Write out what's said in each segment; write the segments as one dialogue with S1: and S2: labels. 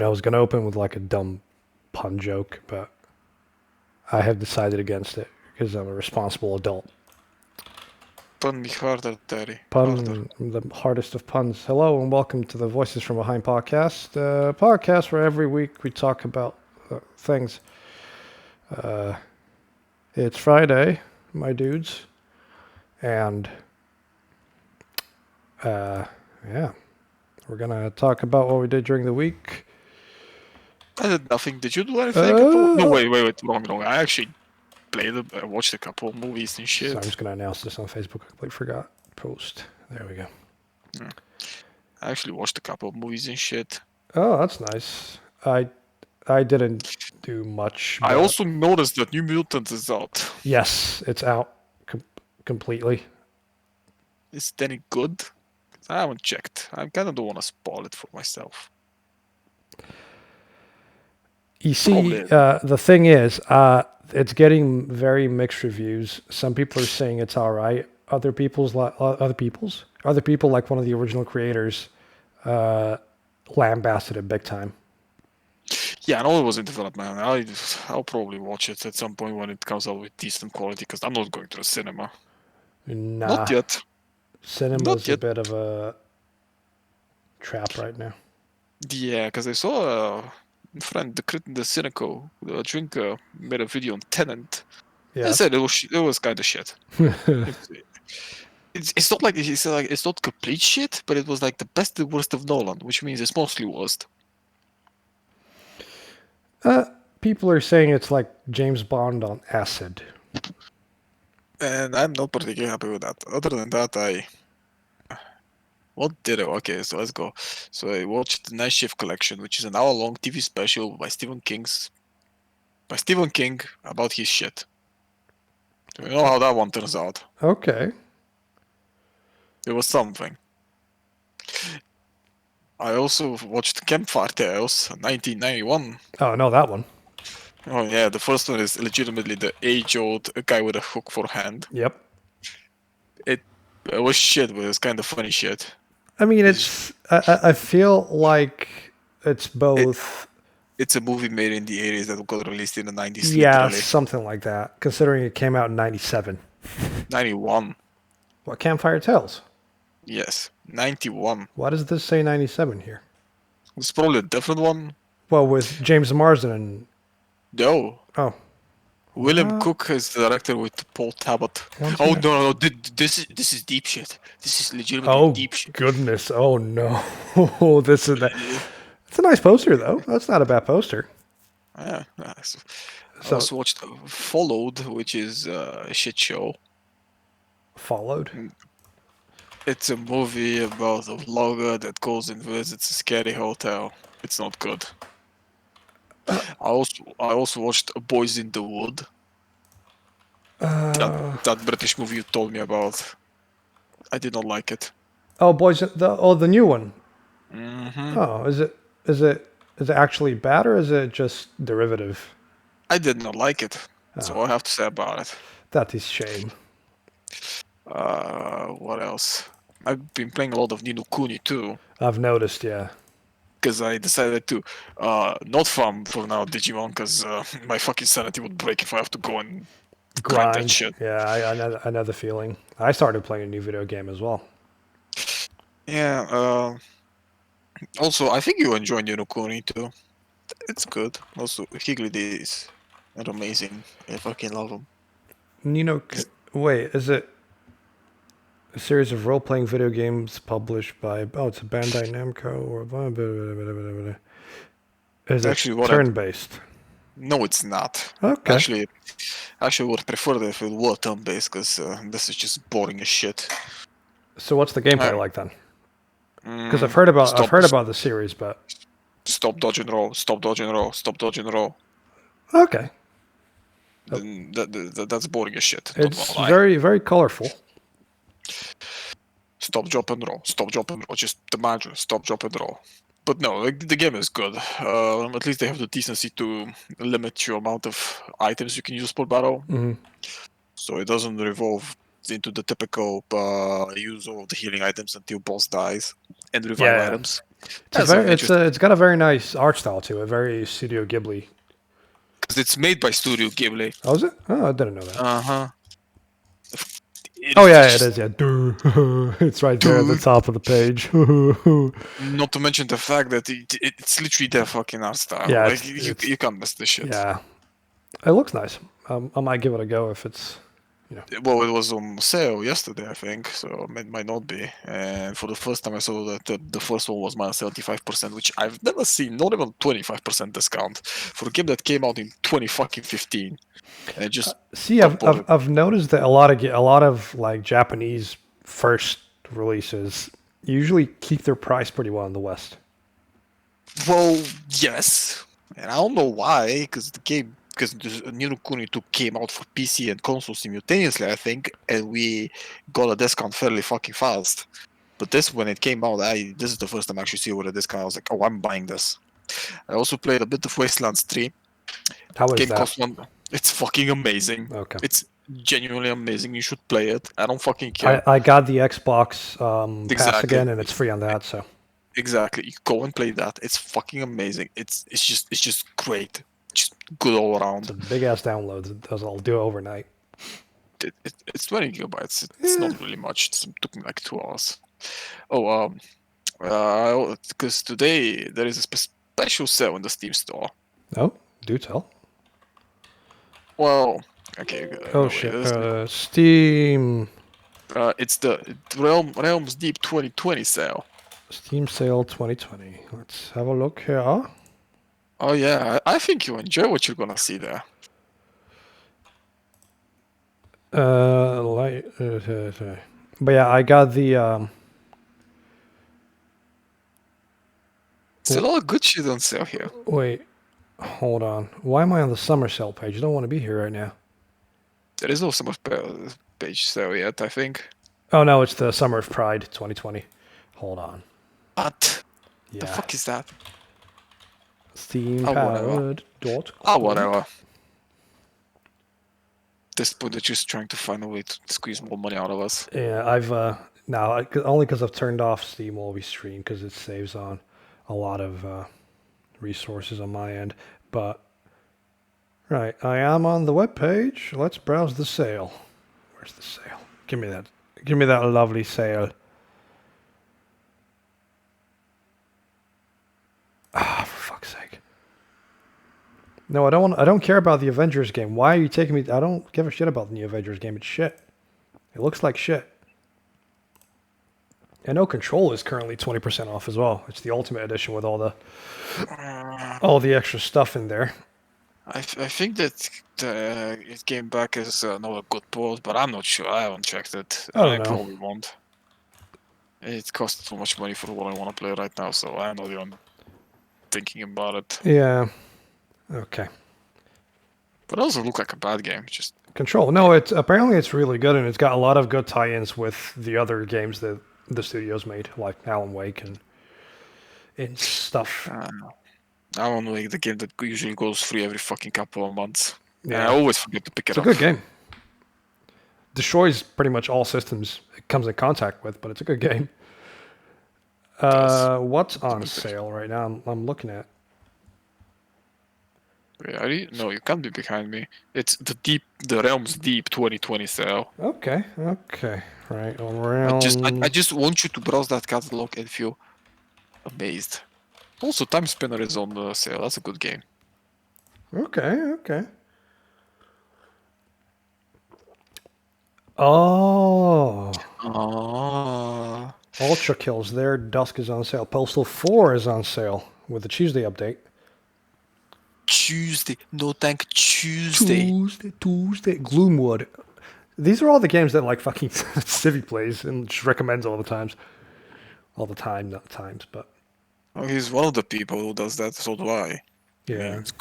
S1: I was going to open with like a dumb pun joke, but I have decided against it because I'm a responsible adult.
S2: Pun me harder, Terry. Harder.
S1: Pun, the hardest of puns. Hello and welcome to the Voices from Behind podcast, podcast where every week we talk about things. It's Friday, my dudes, and yeah, we're gonna talk about what we did during the week.
S2: I did nothing. Did you do anything? No, wait. Wrong. I actually I watched a couple of movies and shit.
S1: So I'm just gonna announce this on Facebook. I completely forgot. Post. There we go.
S2: Yeah. I actually watched a couple of movies and shit.
S1: Oh, that's nice. I didn't do much.
S2: I also noticed that New Mutants is out.
S1: Yes, it's out completely.
S2: Is it any good? I haven't checked. I kind of don't want to spoil it for myself.
S1: You see, the thing is, it's getting very mixed reviews. Some people are saying it's all right. Other people, like one of the original creators, lambasted it big time.
S2: Yeah, I know it was in development. I'll probably watch it at some point when it comes out with decent quality, because I'm not going to the cinema.
S1: Nah,
S2: Not yet.
S1: Cinema's a bit of a trap right now.
S2: Yeah, because I saw a friend, the Cynical, the drinker, made a video on Tenant. Yeah. I said it was kind of shit. It's not like it's not complete shit, but it was like the best and worst of Nolan, which means it's mostly worst.
S1: People are saying it's like James Bond on acid.
S2: And I'm not particularly happy with that. Other than that, what did I? Okay, so let's go. So I watched the Night Shift Collection, which is an hour-long TV special by Stephen King about his shit. You know how that one turns out.
S1: Okay.
S2: It was something. I also watched Campfire Tales, 1991.
S1: Oh, no, that one.
S2: Oh yeah, the first one is legitimately the age-old guy with a hook for a hand.
S1: Yep.
S2: It was shit, but it's kind of funny shit.
S1: I mean, I feel like it's both.
S2: It's a movie made in the 80s that got released in the 90s.
S1: Yeah,
S2: literally.
S1: Something like that. Considering it came out in 97.
S2: 91.
S1: What, Campfire Tales?
S2: Yes, 91.
S1: Why does this say 97 here?
S2: It's probably a different one.
S1: Well, with James Marsden and...
S2: No.
S1: Oh.
S2: William Cook is the director with Paul Talbot. Oh, no. This is deep shit. This is legitimately deep shit.
S1: Oh, goodness. Oh, no. This is... It's a nice poster, though. That's not a bad poster.
S2: Yeah. I also watched Followed, which is a shit show.
S1: Followed?
S2: It's a movie about a vlogger that goes and visits a scary hotel. It's not good. I also watched Boys in the Wood. That British movie you told me about. I did not like it.
S1: Oh, the new one.
S2: Mm-hmm.
S1: Oh, is it actually bad or is it just derivative?
S2: I did not like it. That's all I have to say about it.
S1: That is shame.
S2: What else? I've been playing a lot of Ni no Kuni too.
S1: I've noticed, yeah.
S2: Because I decided to not farm for now Digimon, because my fucking sanity would break if I have to go and grind that shit.
S1: Yeah, I know the feeling. I started playing a new video game as well.
S2: Yeah. Also, I think you enjoy Ni no Kuni too. It's good. Also, Higgly is amazing. I fucking love him.
S1: Wait, is it a series of role-playing video games published by... Oh, it's a Bandai Namco or... Is it actually turn-based?
S2: No, it's not.
S1: Okay.
S2: Actually, I would prefer that if it were turn-based, because this is just boring as shit.
S1: So what's the gameplay like then? Because I've heard about the series, but...
S2: Stop, dodge, and roll. Stop, dodge, and roll. Stop, dodge, and roll.
S1: Okay.
S2: That's boring as shit.
S1: It's very, very colorful.
S2: Stop, drop, and roll. Stop, drop, and roll. Just the mantra. Stop, drop, and roll. But no, the game is good. At least they have the decency to limit your amount of items you can use per battle.
S1: Mm-hmm.
S2: So it doesn't revolve into the typical use of the healing items until boss dies and revive items.
S1: It's got a very nice art style to it, very Studio Ghibli.
S2: Because it's made by Studio Ghibli.
S1: Oh, is it? Oh, I didn't know that.
S2: Uh-huh.
S1: Oh yeah, it is. Yeah, it's right there at the top of the page.
S2: Not to mention the fact that it's literally their fucking art style.
S1: Yeah,
S2: like you can't miss this shit.
S1: Yeah, it looks nice. I might give it a go if it's.
S2: Well, it was on sale yesterday, I think, so it might not be. And for the first time, I saw that the first one was minus 75%, which I've never seen. Not even 25% discount for a game that came out in 2015. And it just
S1: See, I've noticed that a lot of like Japanese first releases usually keep their price pretty well in the West.
S2: Well, yes, and I don't know why, because Ni no Kuni 2 came out for PC and console simultaneously, I think, and we got a discount fairly fucking fast. But this, when it came out, this is the first time I actually see it with a discount. I was like, oh, I'm buying this. I also played a bit of Wastelands 3.
S1: How is
S2: Game
S1: that?
S2: cost one. It's fucking amazing.
S1: Okay.
S2: It's genuinely amazing. You should play it. I don't fucking care.
S1: I got the Xbox pass
S2: Exactly.
S1: again, and it's free on that. So
S2: Exactly. You go and play that. It's fucking amazing. It's just great. Just good all around.
S1: it's a big ass download. I'll do it overnight.
S2: It's 20 gigabytes. It's not really much. It took me like 2 hours. Oh, because today there is a special sale in the Steam store.
S1: Oh, do tell.
S2: Well, okay.
S1: Oh shit. Steam.
S2: It's the Realms Deep 2020 sale.
S1: Steam sale 2020. Let's have a look here.
S2: Oh yeah, I think you enjoy what you're gonna see there.
S1: But yeah, I got the.
S2: There's a lot of good shit on sale here.
S1: Wait, hold on. Why am I on the summer sale page? I don't want to be here right now.
S2: There is no summer page sale yet, I think.
S1: Oh no, it's the Summer of Pride 2020. Hold on.
S2: What?
S1: Yeah.
S2: The fuck is that?
S1: Steampowered.com.
S2: Oh, whatever. This point, they're just trying to find a way to squeeze more money out of us.
S1: Yeah, I've now only because I've turned off Steam while we stream because it saves on a lot of resources on my end. But right, I am on the web page. Let's browse the sale. Where's the sale? Give me that. Give me that lovely sale. Ah, for fuck's sake. No, I don't care about the Avengers game. Why are you taking me? I don't give a shit about the new Avengers game. It's shit. It looks like shit. I know Control is currently 20% off as well. It's the Ultimate Edition with all the extra stuff in there.
S2: I think that it came back as not a good port, but I'm not sure. I haven't checked it. I probably won't. It costs too much money for what I want to play right now, so I'm not even thinking about it.
S1: Yeah. Okay.
S2: But it doesn't look like a bad game. Just
S1: Control. No, it's really good, and it's got a lot of good tie-ins with the other games that the studios made, like Alan Wake and stuff.
S2: Alan Wake, the game that usually goes free every fucking couple of months.
S1: Yeah.
S2: And I always forget to pick it up.
S1: It's a good game. Destroys pretty much all systems it comes in contact with, but it's a good game. What's on sale right now? I'm looking at.
S2: Wait, no, you can't be behind me. It's the Realms Deep 2020 sale.
S1: Okay. Right, Realms.
S2: I just want you to browse that catalog and feel amazed. Also, Time Spinner is on the sale. That's a good game.
S1: Okay. Oh. Ultra Kills there. Dusk is on sale. Postal 4 is on sale with the Tuesday update.
S2: Tuesday. No, thank Tuesday.
S1: Tuesday. Gloomwood. These are all the games that like fucking Civi plays and just recommends all the times. All the time, not times, but.
S2: Oh, he's one of the people who does that, so do I.
S1: Yeah.
S2: I mean, it's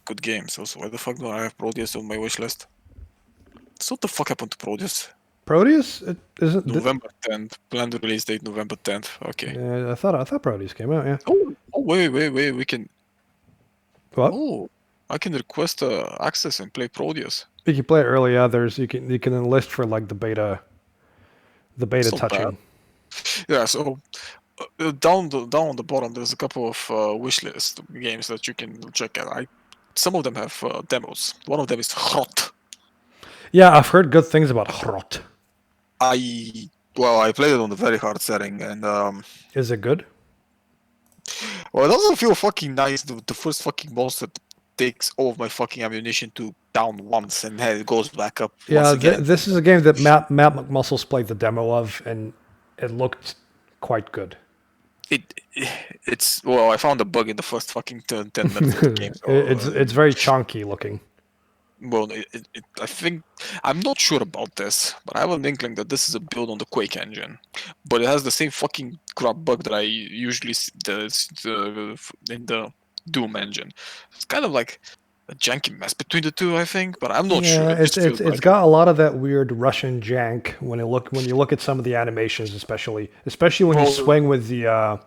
S2: good games. Also, why the fuck do I have Proteus on my wish list? So what the fuck happened to Proteus?
S1: Proteus? It isn't.
S2: November 10th. Planned release date November 10th. Okay.
S1: Yeah, I thought Proteus came out, yeah.
S2: Oh, wait. We can.
S1: What?
S2: Oh, I can request access and play Proteus.
S1: You can play it early. Yeah, you can enlist for like the beta
S2: It's not
S1: touching.
S2: bad. Yeah, so down on the bottom, there's a couple of wish list games that you can check out. Some of them have demos. One of them is Hot.
S1: Yeah, I've heard good things about Hrot.
S2: I played it on the very hard setting, and
S1: Is it good?
S2: well, it doesn't feel fucking nice. The first fucking monster takes all of my fucking ammunition to down once, and then it goes back up
S1: Yeah,
S2: once again.
S1: this is a game that Matt McMuscles played the demo of, and it looked quite good.
S2: It's I found a bug in the first fucking 10 minutes of the game. So,
S1: It's very chunky looking.
S2: well, I think I'm not sure about this, but I have an inkling that this is a build on the Quake engine, but it has the same fucking crap bug that I usually see in the Doom engine. It's kind of like a janky mess between the two, I think, but I'm not sure.
S1: Yeah,
S2: It just feels
S1: it's
S2: like
S1: got a lot of that weird Russian jank when you look at some of the animations, especially when you
S2: Well,
S1: swing with the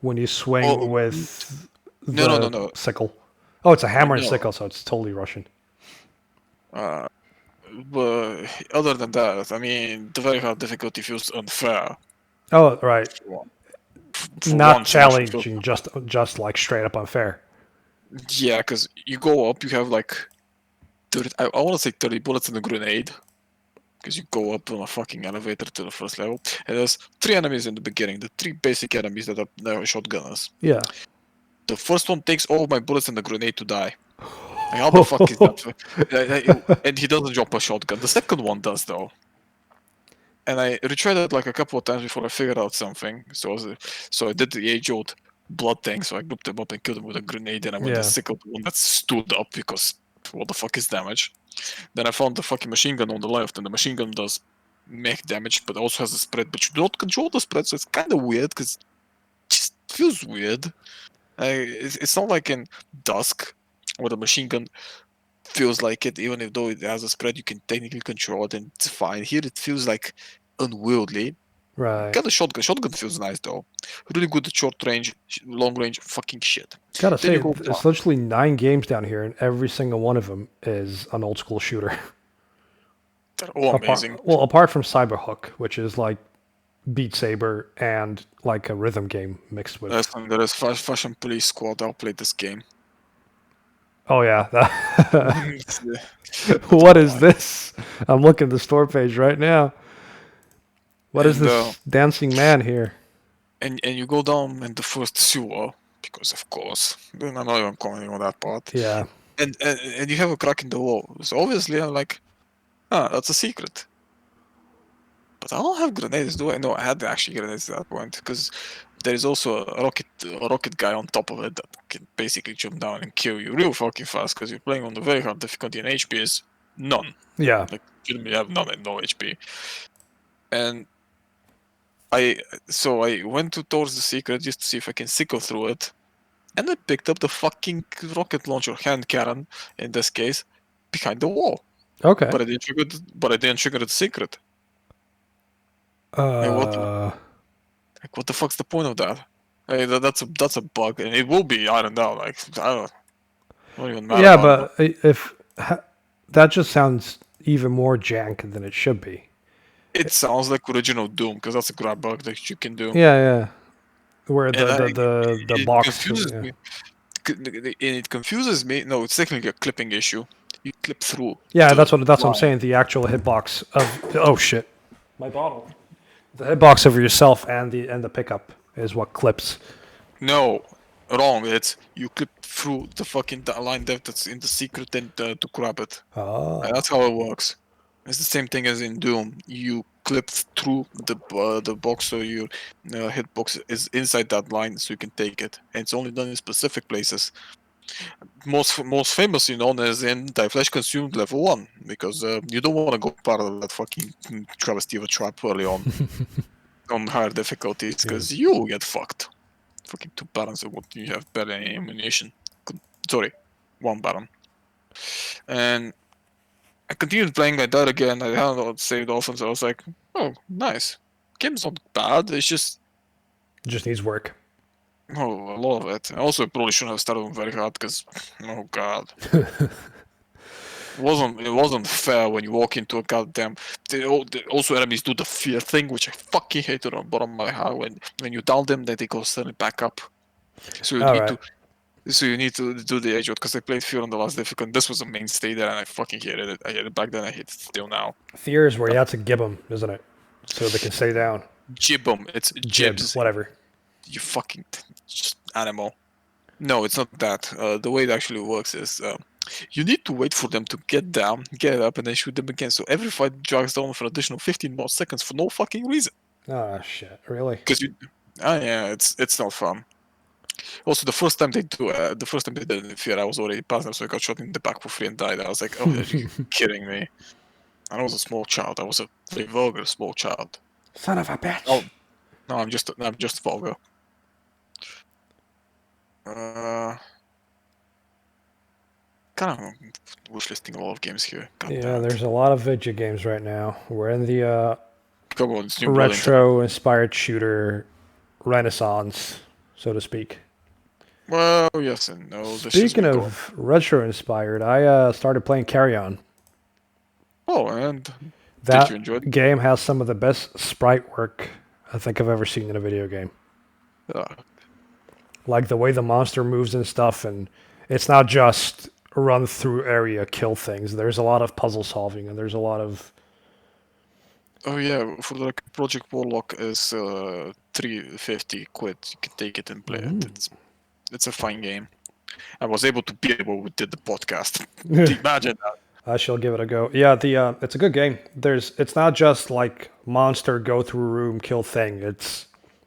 S1: when you swing
S2: well,
S1: with
S2: no,
S1: the
S2: no.
S1: sickle. Oh, it's a hammer and
S2: No.
S1: sickle, so it's totally Russian.
S2: But other than that, I mean, the very hard difficulty feels unfair.
S1: Oh, right.
S2: For
S1: Not
S2: once, it actually feels-
S1: challenging, just like straight up unfair.
S2: Yeah, because you go up, you have like 30, I want to say 30 bullets in a grenade. Because you go up on a fucking elevator to the first level, and there's 3 enemies in the beginning. The 3 basic enemies that are shotgunners.
S1: Yeah.
S2: The first one takes all of my bullets and the grenade to die. Like, how the fuck is that? And he doesn't drop a shotgun. The second one does though. And I retried it like a couple of times before I figured out something. So I did the age-old blood thing. So I grouped them up and killed them with a grenade. And I went
S1: Yeah.
S2: the second one that stood up because what the fuck is damage? Then I found the fucking machine gun on the left, and the machine gun does make damage, but also has a spread. But you don't control the spread, so it's kind of weird because it just feels weird. It's not like in Dusk where the machine gun feels like it, even if though it has a spread, you can technically control it and it's fine. Here it feels like unwieldy.
S1: Right.
S2: Got a shotgun. Shotgun feels nice though. Really good at short range, long range, fucking shit.
S1: Gotta
S2: Then you
S1: say,
S2: go
S1: it's literally 9 games down here, and every single one of them is an old school shooter.
S2: They're all amazing.
S1: Apart from Cyberhook, which is like Beat Saber and like a rhythm game mixed with.
S2: There is Fashion Police Squad. I'll play this game.
S1: Oh yeah. What is this? I'm looking at the store page right now. What is this dancing man here?
S2: And you go down in the first sewer because of course. Then I'm not even commenting on that part.
S1: Yeah.
S2: And you have a crack in the wall. So obviously I'm like, that's a secret. But I don't have grenades, do I? No, I had actually grenades at that point because there is also a rocket guy on top of it that can basically jump down and kill you real fucking fast because you're playing on the very hard difficulty and HP is none.
S1: Yeah.
S2: Like you have none and no HP. And I went towards the secret just to see if I can sickle through it, and I picked up the fucking rocket launcher hand cannon in this case behind the wall.
S1: Okay.
S2: But I didn't trigger the secret. What the fuck's the point of that? Hey, that's a bug, and it will be ironed out. Like I don't even matter.
S1: Yeah, but if that just sounds even more jank than it should be.
S2: It sounds like original Doom because that's a grab bug that you can do.
S1: Yeah. Where the box
S2: confuses me. It confuses me. No, it's technically a clipping issue. You clip through.
S1: Yeah, that's what I'm saying. The actual hitbox of oh shit, my bottle. The hitbox of yourself and the pickup is what clips.
S2: No, wrong. It's you clip through the fucking line depth that's in the secret and to grab it.
S1: Oh.
S2: And that's how it works. It's the same thing as in Doom. You clip through the box, so your hitbox is inside that line, so you can take it. And it's only done in specific places. Most famously known as in Die Flash Consumed Level 1, because you don't want to go part of that fucking travesty of a trap early on higher difficulties, because you get fucked. Fucking 2 barons of what you have better ammunition. Sorry, 1 baron. And I continued playing, I died again, I hadn't saved often, so I was like, oh, nice. Game's not bad, it's just...
S1: It just needs work.
S2: Oh, a lot of it. Also, I probably shouldn't have started on very hard, because... Oh, God. wasn't fair when you walk into a goddamn. Also, enemies do the fear thing, which I fucking hate on the bottom of my heart. When you down them, then they go suddenly back up. So you
S1: All
S2: need
S1: right.
S2: to. So you need to do the edge because I played Fear on the last difficult. This was a mainstay there, and I fucking hated it. I hated it back then. I hate it still now.
S1: Fear is where you have to gib them, isn't it? So they can stay down.
S2: Jib 'em. It's
S1: Gib,
S2: jibs.
S1: whatever.
S2: You fucking just animal. No, it's not that. The way it actually works is you need to wait for them to get down, get up, and then shoot them again. So every fight drags down for an additional 15 more seconds for no fucking reason.
S1: Oh shit! Really?
S2: Because yeah, it's not fun. Also, the first time they did it in Fear, I was already past them, so I got shot in the back for free and died. I was like, oh, are you kidding me? And I was a small child. I was a very vulgar small child.
S1: Son of a bitch!
S2: Oh, no, I'm just vulgar. Kind of wishlisting a lot of games here. God
S1: Yeah,
S2: damn it.
S1: there's a lot of video games right now. We're in the
S2: Come on, it's New Blood.
S1: retro-inspired shooter renaissance, so to speak.
S2: Well, yes and no.
S1: Speaking of retro-inspired, I started playing Carry On.
S2: Oh, and
S1: That
S2: did you enjoy it?
S1: game has some of the best sprite work I think I've ever seen in a video game. Like the way the monster moves and stuff, and it's not just run through area, kill things. There's a lot of puzzle solving, and there's a lot of...
S2: Oh yeah, for the Project Warlock is 350 quid. You can take it and play it. It's a fine game. I was able to beat it when we did the podcast. Imagine that.
S1: I shall give it a go. Yeah, it's a good game. It's not just like monster go through a room, kill thing. It's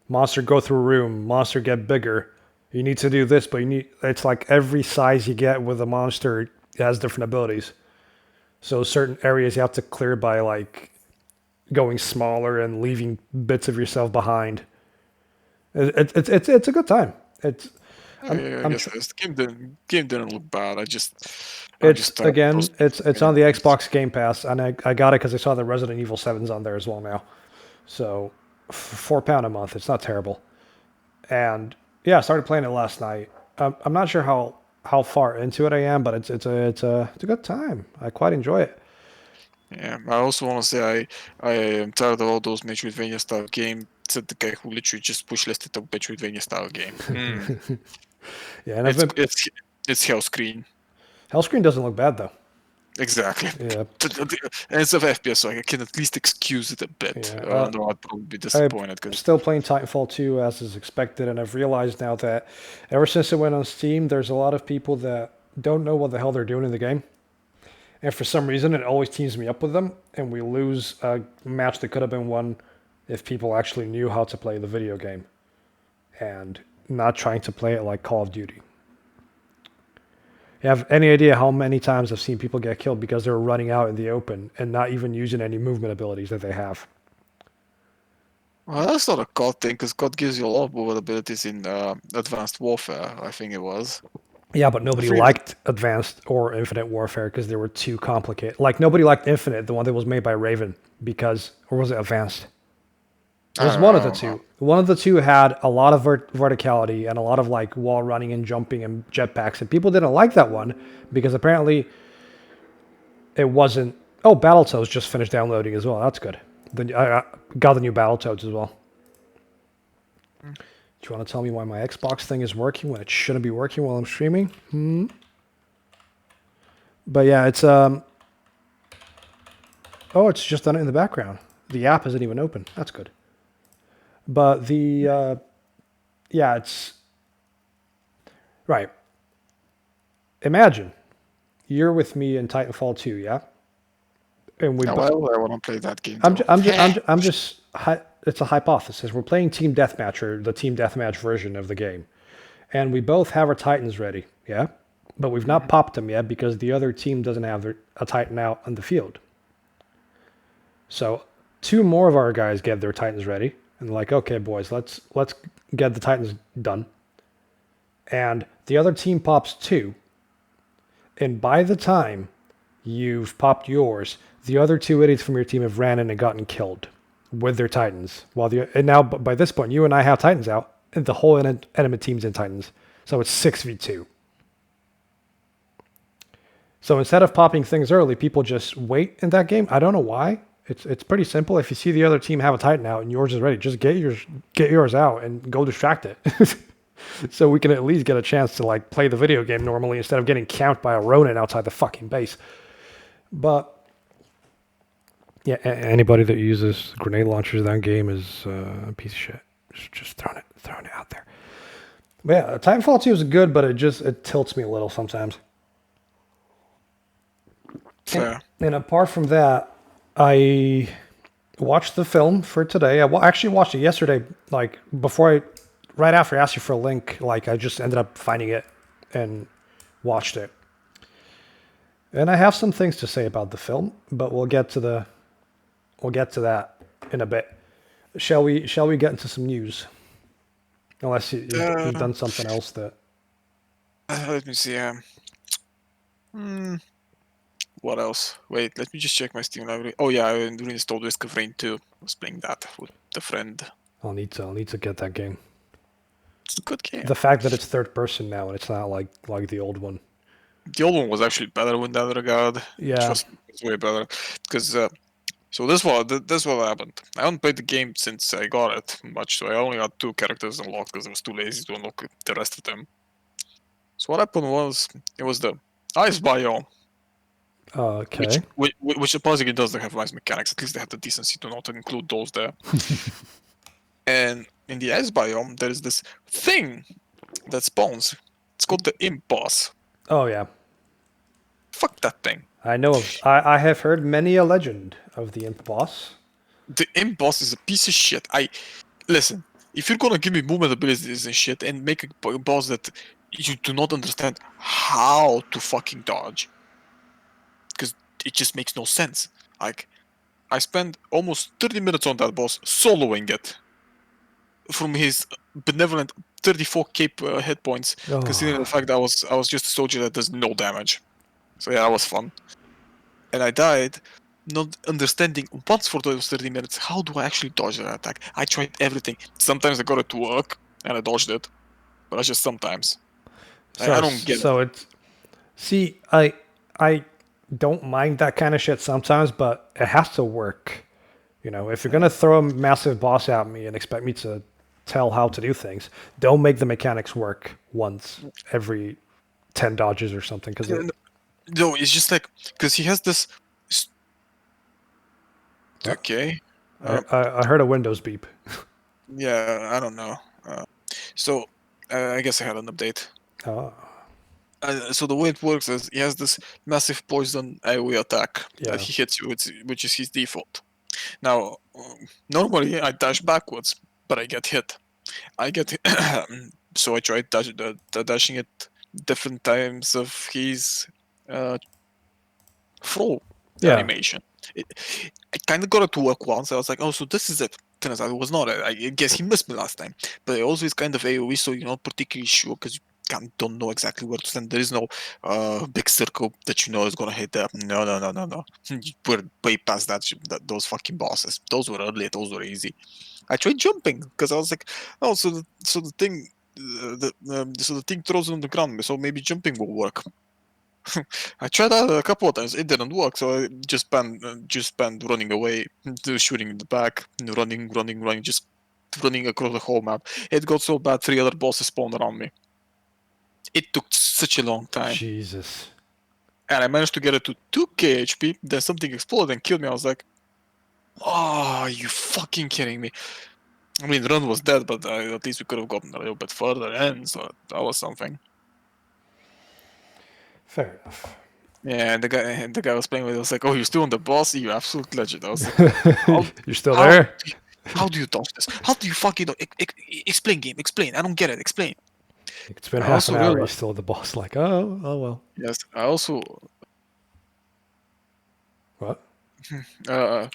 S1: monster go through a room, monster get bigger. You need to do this, but it's like every size you get with a monster has different abilities. So certain areas you have to clear by like going smaller and leaving bits of yourself behind. It's a good time.
S2: I guess the game didn't look bad.
S1: It's on the Xbox Game Pass, and I got it because I saw the Resident Evil 7's on there as well now. So, £4 a month. It's not terrible. And yeah, I started playing it last night. I'm not sure how far into it I am, but it's a good time. I quite enjoy it.
S2: Yeah, I also want to say I am tired of all those Metroidvania style games. Said the guy who literally just push listed a Metroidvania style game.
S1: Yeah, and
S2: it's Hellscreen.
S1: Hellscreen doesn't look bad though.
S2: Exactly.
S1: Yeah.
S2: And it's an FPS, so I can at least excuse it a bit.
S1: Yeah,
S2: no, I'd probably be disappointed.
S1: I'm still playing Titanfall 2 as is expected, and I've realized now that ever since it went on Steam, there's a lot of people that don't know what the hell they're doing in the game. And for some reason, it always teams me up with them, and we lose a match that could have been won if people actually knew how to play the video game and not trying to play it like Call of Duty. You have any idea how many times I've seen people get killed because they're running out in the open and not even using any movement abilities that they have?
S2: Well, that's not a COD thing, because COD gives you a lot of movement abilities in Advanced Warfare, I think it was.
S1: Yeah, but nobody liked Advanced or Infinite Warfare because they were too complicated. Like, nobody liked Infinite, the one that was made by Raven, or was it Advanced? It was one of the two. One of the two had a lot of verticality and a lot of like wall running and jumping and jetpacks, and people didn't like that one because apparently it wasn't. Oh, Battletoads just finished downloading as well. That's good. I got the new Battletoads as well. Do you want to tell me why my Xbox thing is working when it shouldn't be working while I'm streaming? But yeah, it's oh, it's just done it in the background. The app isn't even open. That's good. But yeah, it's right. Imagine you're with me in Titanfall 2, yeah? And I
S2: want to play that game.
S1: It's a hypothesis. We're playing Team Deathmatch, or the Team Deathmatch version of the game. And we both have our Titans ready, yeah? But we've not popped them yet because the other team doesn't have a Titan out on the field. So 2 more of our guys get their Titans ready. And like, okay, boys, let's get the Titans done. And the other team pops 2. And by the time you've popped yours, the other 2 idiots from your team have ran in and gotten killed with their Titans. And now, by this point, you and I have Titans out, and the whole enemy team's in Titans. So it's 6v2. So instead of popping things early, people just wait in that game. I don't know why. It's pretty simple. If you see the other team have a Titan out and yours is ready, just get yours out and go distract it. So we can at least get a chance to like play the video game normally instead of getting camped by a Ronin outside the fucking base. But yeah, anybody that uses grenade launchers in that game is a piece of shit. Just throwing it out there. But yeah, Titanfall 2 is good, but it tilts me a little sometimes.
S2: Fair.
S1: And apart from that, I watched the film for today. I actually watched it yesterday, like right after I asked you for a link. Like I just ended up finding it and watched it. And I have some things to say about the film, but we'll get to that in a bit. Shall we get into some news? Unless you've done something else that.
S2: Let me see. What else? Wait, let me just check my Steam library. Oh yeah, I reinstalled Risk of Rain 2. I was playing that with a friend.
S1: I'll need to get that game.
S2: It's a good game.
S1: The fact that it's third person now and it's not like the old one.
S2: The old one was actually better in that regard.
S1: Yeah.
S2: It's way better. Because so this what happened. I haven't played the game since I got it much, so I only had 2 characters unlocked because I was too lazy to unlock the rest of them. So what happened was it was the ice biome.
S1: Okay.
S2: Which supposedly doesn't have nice mechanics. At least they have the decency to not include those there. And in the ice biome, there is this thing that spawns. It's called the imp boss.
S1: Oh yeah.
S2: Fuck that thing.
S1: I know. I have heard many a legend of the imp boss.
S2: The imp boss is a piece of shit. Listen. If you're gonna give me movement abilities and shit and make a boss that you do not understand how to fucking dodge, because it just makes no sense. Like, I spent almost 30 minutes on that boss soloing it from his benevolent 34k hit points, considering the fact that I was just a soldier that does no damage. So yeah, that was fun. And I died not understanding once for those 30 minutes how do I actually dodge that attack. I tried everything. Sometimes I got it to work and I dodged it, but that's just sometimes. I don't get it.
S1: So it's see, I don't mind that kind of shit sometimes, but it has to work. You know, if you're gonna throw a massive boss at me and expect me to tell how to do things, don't make the mechanics work once every 10 dodges or something. Because
S2: no, it's just like because he has this. Okay.
S1: I heard a Windows beep.
S2: Yeah, I don't know. So I guess I had an update.
S1: Oh.
S2: So the way it works is he has this massive poison AoE attack
S1: Yeah.
S2: that he hits you with, which is his default. Now, normally I dash backwards, but I get hit. So I tried dashing it different times of his throw animation. I kind of got it to work once. I was like, oh, so this is it. Turns out it was not. I guess he missed me last time. But it also is kind of AoE, so you're not particularly sure because you don't know exactly where to stand. There is no big circle that you know is gonna hit that. No. We're way past those fucking bosses. Those were early. Those were easy. I tried jumping because I was like, oh, so the thing, so the thing throws it on the ground. So maybe jumping will work. I tried that a couple of times. It didn't work, so I just spent running away, shooting in the back, running, just running across the whole map. It got so bad, 3 other bosses spawned around me. It took such a long time.
S1: Jesus.
S2: And I managed to get it to 2k HP, then something exploded and killed me. I was like, oh, are you fucking kidding me? I mean, Run was dead, but at least we could have gotten a little bit further in, so that was something.
S1: Fair enough.
S2: Yeah, and the guy I was playing with was like, "Oh, you're still on the boss? You absolute legend." I was like,
S1: "You're still there?
S2: How do you dodge this? How do you fucking explain game? Explain. I don't get it. Explain."
S1: It's been half an hour. You're still the boss. Like, oh well.
S2: Yes, I also.
S1: What?
S2: I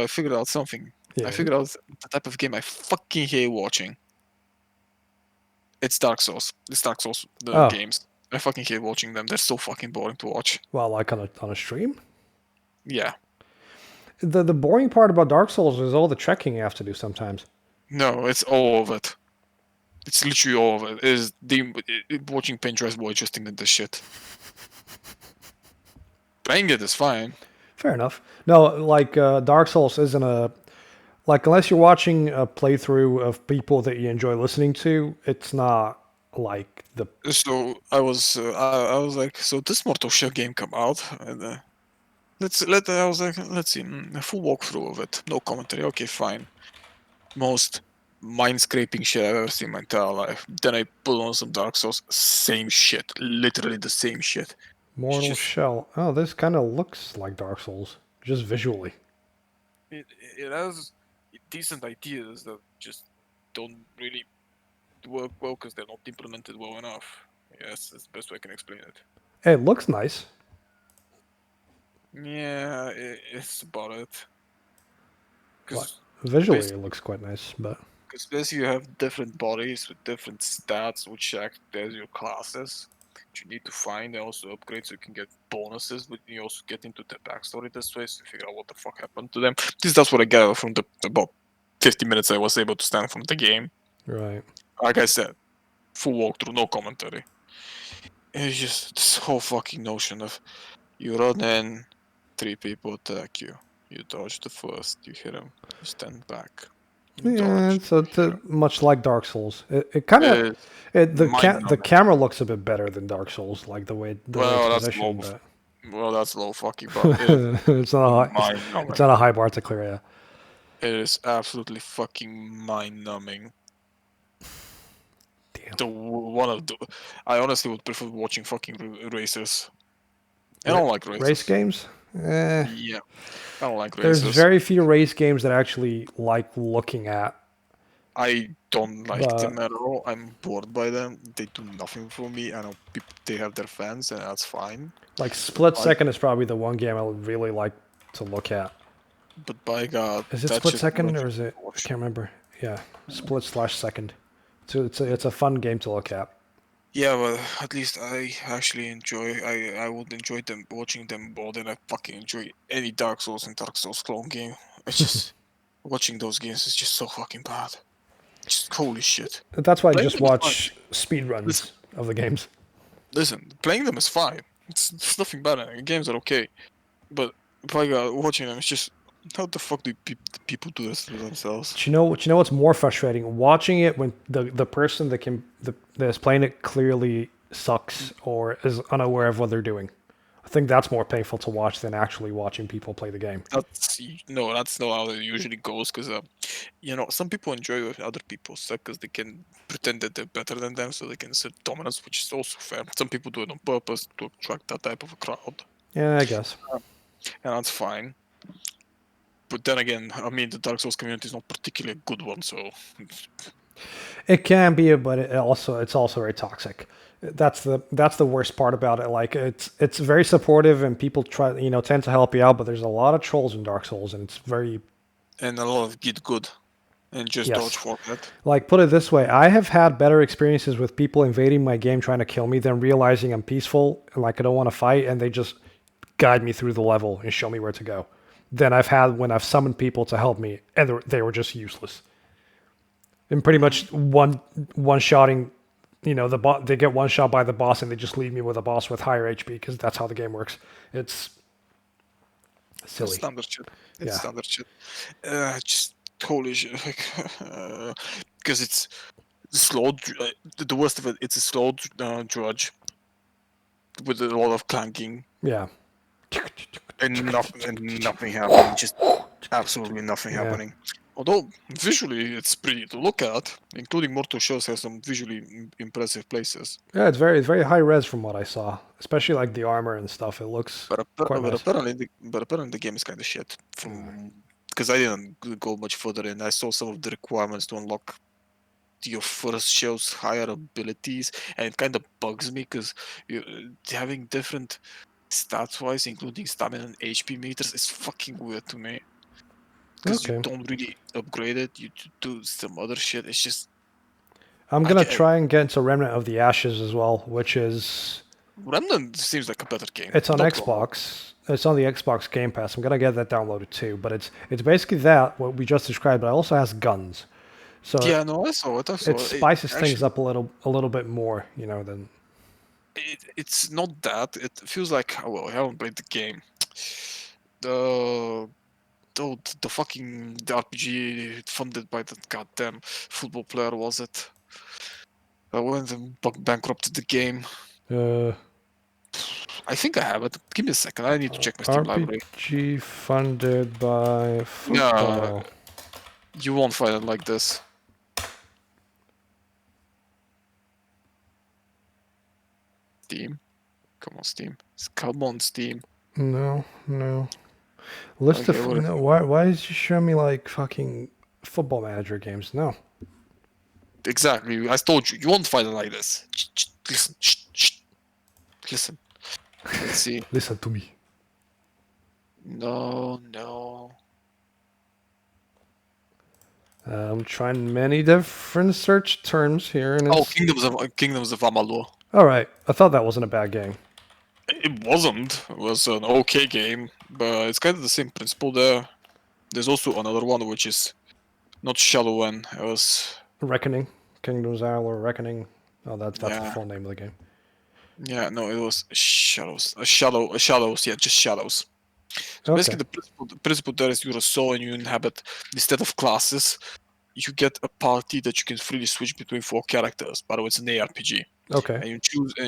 S2: figured out something.
S1: Yeah.
S2: I figured out the type of game I fucking hate watching. It's Dark Souls. It's Dark Souls games. I fucking hate watching them. They're so fucking boring to watch.
S1: Well, like on a stream?
S2: Yeah.
S1: The boring part about Dark Souls is all the trekking you have to do sometimes.
S2: No, it's all of it. It's literally all of it. Is watching Pinterest boy just thinking this shit. Playing it is fine.
S1: Fair enough. No, like Dark Souls isn't a like unless you're watching a playthrough of people that you enjoy listening to, it's not like the
S2: So I was like, so this Mortal Shell game come out, and I was like, let's see, a full walkthrough of it, no commentary. Okay, fine. Most mind scraping shit I've ever seen in my entire life. Then I put on some Dark Souls, same shit, literally the same shit.
S1: Mortal
S2: just-
S1: Shell. Oh, this kind of looks like Dark Souls, just visually.
S2: It has decent ideas that just don't really work well because they're not implemented well enough. Yes, that's the best way I can explain it.
S1: It looks nice.
S2: Yeah, it's about it. Because
S1: Visually,
S2: Basi-
S1: it looks quite nice, but
S2: basically you have different bodies with different stats, which act as your classes. Which you need to find and also upgrade so you can get bonuses, but you also get into the backstory this way, so you figure out what the fuck happened to them. That's what I got from the about 50 minutes I was able to stand from the game.
S1: right.
S2: Like I said, full walkthrough, no commentary. It's just this whole fucking notion of you run in, 3 people attack you. You dodge the first, you hit him, you stand back. You
S1: Yeah,
S2: dodge.
S1: it's much like Dark Souls. It kind of the
S2: mind-numbing.
S1: camera looks a bit better than Dark Souls, like the way
S2: Well,
S1: it's
S2: that's low.
S1: positioned.
S2: Well, that's low fucking, but
S1: It's not a high,
S2: mind-numbing.
S1: it's not a high bar to clear. Yeah.
S2: It is absolutely fucking mind-numbing.
S1: Damn.
S2: One of the, I honestly would prefer watching fucking races. I don't like races.
S1: Race games? Eh.
S2: Yeah, I don't like
S1: There's
S2: races.
S1: very few race games that I actually like looking at.
S2: I don't like
S1: But-
S2: them at all. I'm bored by them. They do nothing for me. I know they have their fans, and that's fine.
S1: Like Split Second is probably the one game I would really like to look at.
S2: But by God,
S1: Is it
S2: that
S1: Split
S2: shit
S1: Second
S2: looks
S1: or is it? I
S2: awesome.
S1: can't remember. Yeah, Split/Second. So it's a fun game to look at.
S2: Yeah, well, at least I actually enjoy. I would enjoy them watching them more than I fucking enjoy any Dark Souls and Dark Souls clone game. It's just watching those games is just so fucking bad. Just holy shit.
S1: That's why I
S2: Playing
S1: just
S2: them is
S1: watch speedruns of the games.
S2: Listen, playing them is fine. It's nothing bad. The games are okay, but by God, watching them, it's just how the fuck do people do this to themselves?
S1: Do you know what's more frustrating? Watching it when the person that's playing it clearly sucks or is unaware of what they're doing. I think that's more painful to watch than actually watching people play the game.
S2: That's not how it usually goes. Because some people enjoy when other people suck because they can pretend that they're better than them, so they can assert dominance, which is also fair. Some people do it on purpose to attract that type of a crowd,
S1: Yeah, I guess.
S2: and that's fine. But then again, I mean, the Dark Souls community is not particularly a good one, so
S1: It can be, but it's also very toxic. That's the worst part about it. Like it's very supportive and people tend to help you out, but there's a lot of trolls in Dark Souls, and it's very
S2: and a lot of get good and just
S1: Yes.
S2: dodge for that.
S1: like put it this way. I have had better experiences with people invading my game trying to kill me than realizing I'm peaceful and like I don't want to fight, and they just guide me through the level and show me where to go. Than I've had when I've summoned people to help me and they were just useless. And pretty much one shotting, they get one shot by the boss and they just leave me with a boss with higher HP because that's how the game works. It's silly.
S2: Standard shit. It's
S1: Yeah.
S2: standard shit. Just holy shit. Because it's slow. The worst of it, it's a slow drudge with a lot of clanking
S1: Yeah.
S2: and nothing happening. Just absolutely nothing
S1: Yeah.
S2: happening. Although visually it's pretty to look at, including Mortal Shells has some visually impressive places.
S1: Yeah, it's very high res from what I saw, especially like the armor and stuff. It looks
S2: But,
S1: quite nice.
S2: apparently the game is kind of shit. Because I didn't go much further in. I saw some of the requirements to unlock your first shell's higher abilities, and it kind of bugs me because having different stats wise, including stamina and HP meters, is fucking weird to me. Because you
S1: Okay.
S2: don't really upgrade it, you do some other shit. It's just
S1: I'm
S2: I
S1: gonna
S2: get-
S1: try and get into Remnant of the Ashes as well, which is
S2: Remnant seems like a better game.
S1: it's on
S2: No problem.
S1: Xbox. It's on the Xbox Game Pass. I'm gonna get that downloaded too. But it's basically that what we just described, but it also has guns. So
S2: Yeah, no, I saw it. I saw
S1: it
S2: it.
S1: spices things
S2: Actually,
S1: up a little bit more, you know, than
S2: it's not that. It feels like, oh, well, I haven't played the game. The the fucking the RPG funded by that goddamn football player, was it? I went and bankrupted the game.
S1: uh,
S2: I think I have it. Give me a second. I need to check my Steam library.
S1: RPG funded by
S2: Yeah,
S1: football.
S2: you won't find it like this. Steam. Come on, Steam. Come on, Steam.
S1: No, no. List
S2: Okay,
S1: of
S2: what is
S1: no.
S2: it?
S1: Why did you show me like fucking football manager games? No.
S2: Exactly. I told you. You won't find it like this. Listen. Listen. Let's see.
S1: Listen to me.
S2: No.
S1: I'm trying many different search terms here, and
S2: Oh,
S1: it's
S2: Kingdoms of Amalur.
S1: all right. I thought that wasn't a bad game.
S2: It wasn't. It was an okay game, but it's kind of the same principle there. There's also another one which is not Shadowrun. It was
S1: Reckoning, Kingdoms Isle or Reckoning. Oh, that's the
S2: yeah,
S1: full name of the game.
S2: no, it was Shadows. Shadows. Yeah, just Shadows. So
S1: Okay.
S2: basically, the principle there is you're a soul and you inhabit, instead of classes, you get a party that you can freely switch between 4 characters. By the way, it's an ARPG,
S1: Okay.
S2: and you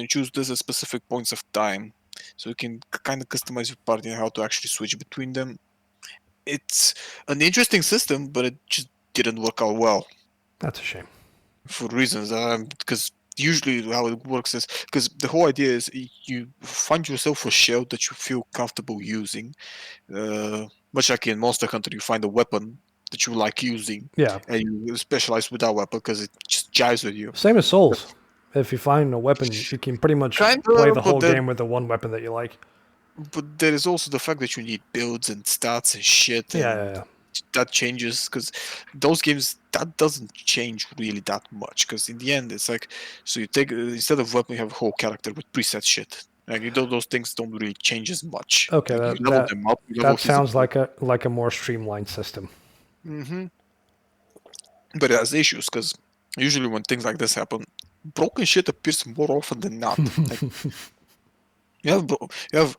S2: choose this at specific points of time, so you can kind of customize your party and how to actually switch between them. It's an interesting system, but it just didn't work out well
S1: That's a shame.
S2: for reasons. Because usually how it works is because the whole idea is you find yourself a shield that you feel comfortable using. Much like in Monster Hunter, you find a weapon that you like using,
S1: Yeah.
S2: and you specialize with that weapon because it just jives with you.
S1: Same as Souls. If you find a weapon, you can pretty much
S2: Kinda,
S1: play the
S2: but
S1: whole
S2: then
S1: game with the one weapon that you like.
S2: but there is also the fact that you need builds and stats and shit,
S1: Yeah,
S2: and
S1: yeah.
S2: that changes because those games that doesn't change really that much. Because in the end, it's like so you take instead of weapon, you have a whole character with preset shit. Like those things don't really change as much.
S1: Okay,
S2: Like you
S1: that
S2: level
S1: that
S2: them up, you level
S1: that
S2: his.
S1: sounds like a more streamlined system.
S2: Mm-hmm. But it has issues because usually when things like this happen, broken shit appears more often than not. Like you have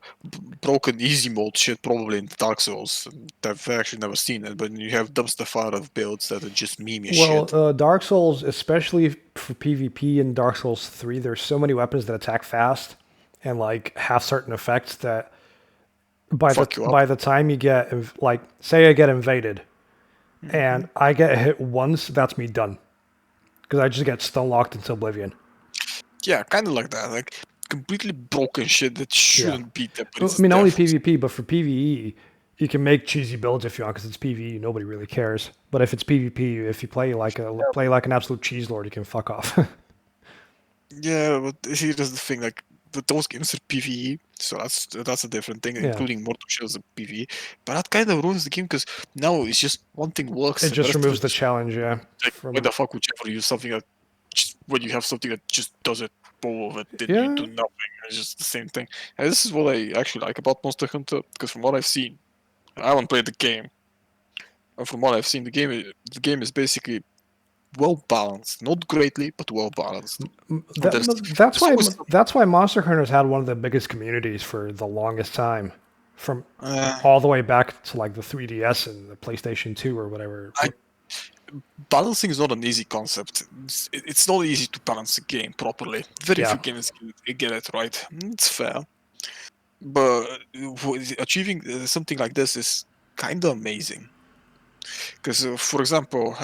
S2: broken easy mode shit probably in Dark Souls. And I've actually never seen it, but you have dumpster fire of builds that are just meme as
S1: Well,
S2: shit.
S1: Dark Souls, especially for PvP in Dark Souls 3, there's so many weapons that attack fast and like have certain effects that
S2: Fuck you up.
S1: by the time you get like say I get invaded
S2: Mm-hmm.
S1: and I get hit once, that's me done because I just get stone locked into oblivion.
S2: Yeah, kind of like that. Like completely broken shit that
S1: Yeah.
S2: shouldn't be there, but
S1: I
S2: it's
S1: mean,
S2: there
S1: only
S2: for
S1: PvP, but for PvE, you can make cheesy builds if you want because it's PvE. Nobody really cares. But if it's PvP, if you play like an absolute cheese lord, you can fuck off.
S2: Yeah, but here's the thing, like those games are PvE, so that's a different thing,
S1: Yeah.
S2: including Mortal Shells are PvE. But that kind of ruins the game because now it's just one thing works.
S1: It
S2: And
S1: just
S2: rest of
S1: removes
S2: it
S1: the
S2: is
S1: challenge, yeah.
S2: like, why the fuck would you ever use something that just when you have something that just does it all of it, then you
S1: Yeah.
S2: do nothing. It's just the same thing. And this is what I actually like about Monster Hunter because from what I've seen, I haven't played the game. And from what I've seen, the game is basically well balanced, not greatly, but well balanced.
S1: That's
S2: There's
S1: why
S2: always
S1: Monster Hunter's had one of the biggest communities for the longest time, from
S2: uh,
S1: all the way back to like the 3DS and the PlayStation 2 or whatever.
S2: balancing is not an easy concept. It's not easy to balance a game properly. Very
S1: Yeah.
S2: few games get it right. It's fair, but achieving something like this is kind of amazing. Because, for example,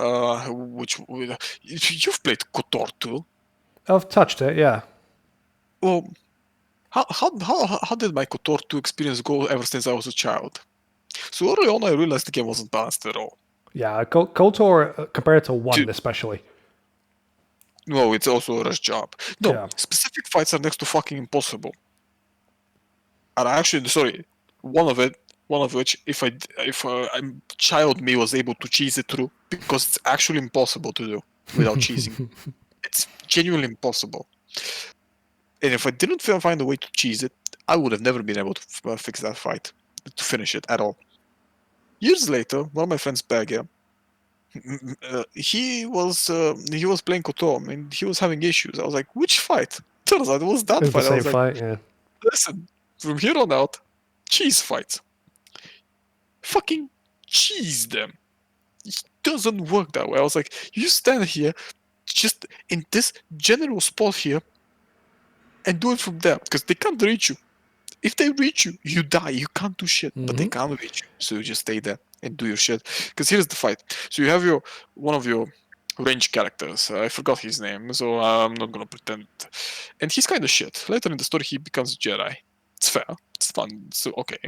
S2: you've played KOTOR too.
S1: I've touched it, yeah.
S2: Well, how did my KOTOR 2 experience go ever since I was a child? So early on, I realized the game wasn't balanced at all.
S1: Yeah, KOTOR compared to 1
S2: Dude.
S1: especially.
S2: No, it's also a rush job. No,
S1: Yeah.
S2: specific fights are next to fucking impossible. And actually, sorry, one of which, if child me was able to cheese it through, because it's actually impossible to do without cheesing. It's genuinely impossible. And if I didn't find a way to cheese it, I would have never been able to fix that fight, to finish it at all. Years later, one of my friends back here, He was playing Kotor and he was having issues. I was like, which fight? Turns out it was that
S1: It's the
S2: fight. I
S1: same
S2: was like,
S1: fight. Yeah.
S2: listen, from here on out, cheese fights. Fucking cheese them. It doesn't work that way. I was like, you stand here, just in this general spot here, and do it from there because they can't reach you. If they reach you, you die. You can't do shit. But they can't reach you, so you just stay there and do your shit. Because here's the fight. So you have one of your range characters. I forgot his name, so I'm not gonna pretend. And he's kind of shit. Later in the story, he becomes a Jedi. It's fair. It's fun. So okay.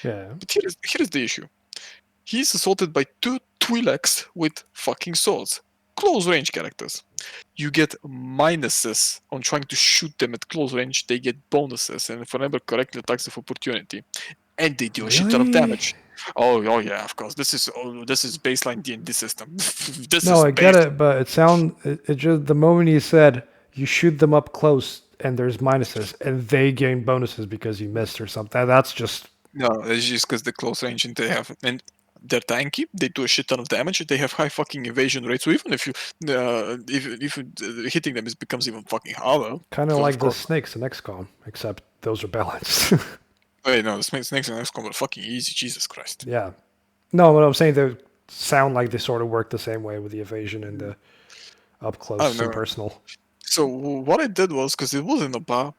S1: Yeah.
S2: But here's the issue. He's assaulted by two Twi'leks with fucking swords. Close range characters. You get minuses on trying to shoot them at close range. They get bonuses, and if I remember correctly, attacks of opportunity, and they deal a shit ton of
S1: Really?
S2: damage. Oh yeah, of course. This is baseline D&D system. This
S1: No,
S2: is
S1: I get
S2: basic.
S1: it, but it just the moment you said you shoot them up close and there's minuses and they gain bonuses because you missed or something. That's just
S2: No, it's just because the close range and they're tanky. They do a shit ton of damage. They have high fucking evasion rates. So even if you hitting them becomes even fucking harder.
S1: kind of
S2: Because
S1: like
S2: of
S1: the
S2: course,
S1: snakes in XCOM, except those are balanced.
S2: wait, no, the snakes and XCOM are fucking easy. Jesus Christ.
S1: Yeah. No, what I'm saying, they sound like they sort of work the same way with the evasion and the up
S2: I
S1: close
S2: don't
S1: and
S2: know.
S1: personal.
S2: So what I did was because it was in a bar,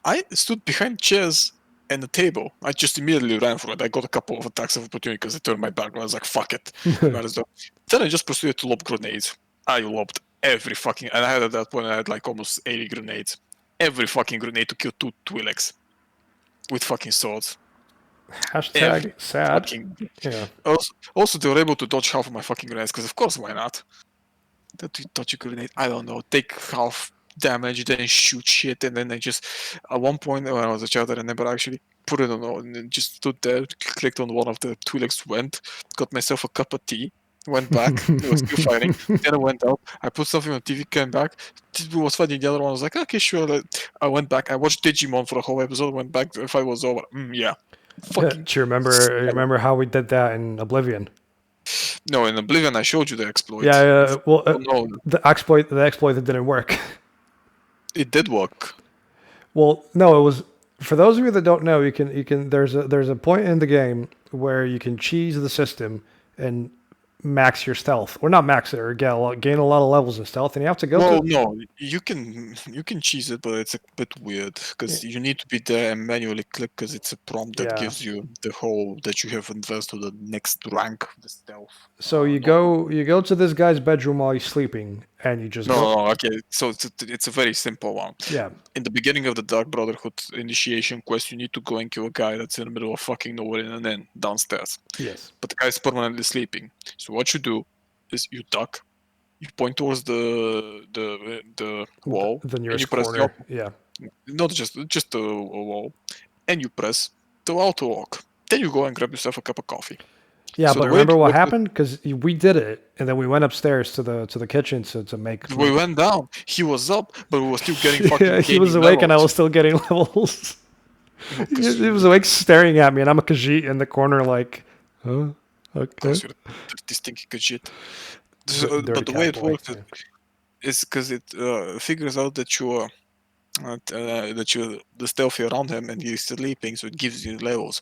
S2: I stood behind chairs and a table. I just immediately ran for it. I got a couple of attacks of opportunity because I turned my back. I was like, "Fuck it, might as well." Then I just proceeded to lob grenades. I lobbed every fucking, and I had at that point I had like almost 80 grenades. Every fucking grenade to kill two Twi'leks with fucking swords. Every
S1: Hashtag sad.
S2: fucking.
S1: Yeah.
S2: Also, they were able to dodge half of my fucking grenades because, of course, why not? That you dodge a grenade, I don't know, take half damage, then shoot shit, and then I just, at one point when I was a child, I remember actually put it on and then just stood there, clicked on one of the Twi'leks, went, got myself a cup of tea, went back, they were still fighting, then I went out, I put something on TV, came back, was fighting the other one, I was like, okay, sure, I went back, I watched Digimon for a whole episode, went back, the fight was over, yeah. Fucking
S1: Do you remember how we did that in Oblivion?
S2: no, in Oblivion I showed you the exploit.
S1: Yeah, well,
S2: Oh, no,
S1: the exploit that didn't work.
S2: it did work.
S1: Well, no, it was for those of you that don't know. You can there's a point in the game where you can cheese the system and max your stealth, or not max it, or gain a lot of levels in stealth, and you have to go
S2: Well,
S1: to
S2: no, you can cheese it, but it's a bit weird because you need to be there and manually click because it's a prompt that
S1: Yeah.
S2: gives you the whole that you have advanced to the next rank, the stealth.
S1: So you go to this guy's bedroom while he's sleeping, and you just go.
S2: No, okay. So it's a very simple one.
S1: Yeah,
S2: In the beginning of the Dark Brotherhood initiation quest, you need to go and kill a guy that's in the middle of fucking nowhere in an inn downstairs.
S1: yes,
S2: But the guy's permanently sleeping. So what you do is you duck, you point towards the wall,
S1: the
S2: and you
S1: nearest
S2: press
S1: corner. Yeah,
S2: not just a wall, and you press the auto walk. Then you go and grab yourself a cup of coffee.
S1: yeah.
S2: So
S1: But
S2: the way
S1: remember
S2: it
S1: what
S2: works is
S1: happened? Because we did it, and then we went upstairs to the kitchen to make.
S2: we went down. He was up, but we were still getting fucking.
S1: Yeah, he was
S2: gaining
S1: awake, and I
S2: levels.
S1: was still getting levels.
S2: Well,
S1: he,
S2: 'cause
S1: he was awake, staring at me, and I'm a Khajiit in the corner, like, huh? Okay.
S2: Because you're dirty, stinky good shit. So,
S1: Dirty
S2: but the way it
S1: cat boy,
S2: works
S1: yeah.
S2: is because it figures out that you're the stealthy around him and he's sleeping, so it gives you levels.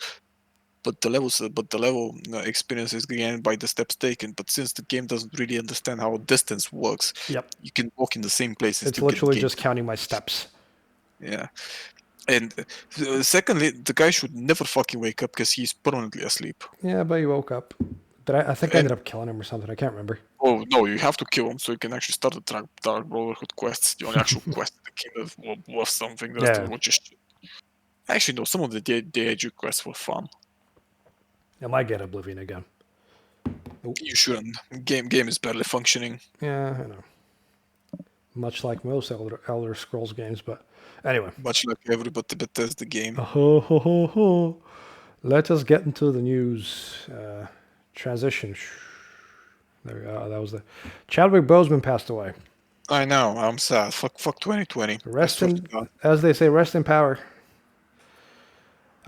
S2: But the level experience is gained by the steps taken. But since the game doesn't really understand how distance works,
S1: Yep.
S2: you can walk in the same place.
S1: It's literally just counting my steps.
S2: Yeah. And secondly, the guy should never fucking wake up because he's permanently asleep.
S1: Yeah, but he woke up. I think I
S2: And-
S1: ended up killing him or something. I can't remember.
S2: Oh no, you have to kill him so you can actually start the Dark Brotherhood quests. The only actual quest in the game was something. The rest of
S1: Yeah.
S2: it was just shit. Actually, no, some of the DAG quests were fun.
S1: I might get Oblivion again.
S2: You shouldn't. Game is barely functioning.
S1: Yeah, I know. Much like most Elder Scrolls games, but anyway.
S2: Much like everybody Bethesda game.
S1: Ho, ho, ho, ho. Let us get into the news. Transition. There we go. That was the Chadwick Boseman passed away.
S2: I know. I'm sad. Fuck 2020. I
S1: Rest
S2: swear to
S1: in,
S2: God.
S1: as they say, rest in power.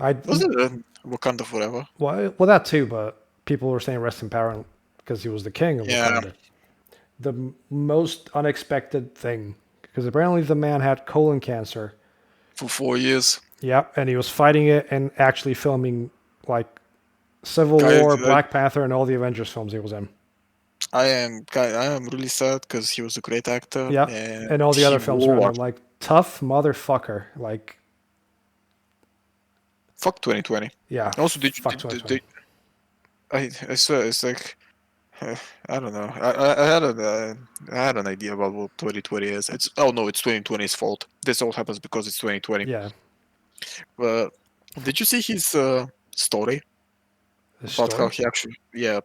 S2: Was it Wakanda Forever?
S1: Well, that too, but people were saying rest in power because he was the king of
S2: Yeah.
S1: Wakanda. The most unexpected thing, because apparently the man had colon cancer.
S2: For 4 years.
S1: Yep, and he was fighting it and actually filming like Civil
S2: I,
S1: War,
S2: I,
S1: Black Panther, and all the Avengers films he was in.
S2: I am really sad because he was a great actor
S1: Yep,
S2: and
S1: and all the
S2: he
S1: other films around
S2: wore
S1: him, like tough motherfucker. Like,
S2: fuck 2020.
S1: yeah,
S2: Also, did you
S1: fuck
S2: did
S1: 2020.
S2: I swear it's like I don't know. I had an idea about what 2020 is. It's oh no, it's 2020's fault. This all happens because it's 2020.
S1: Yeah,
S2: But did you see his story
S1: the
S2: about how
S1: story.
S2: he actually? Yeah,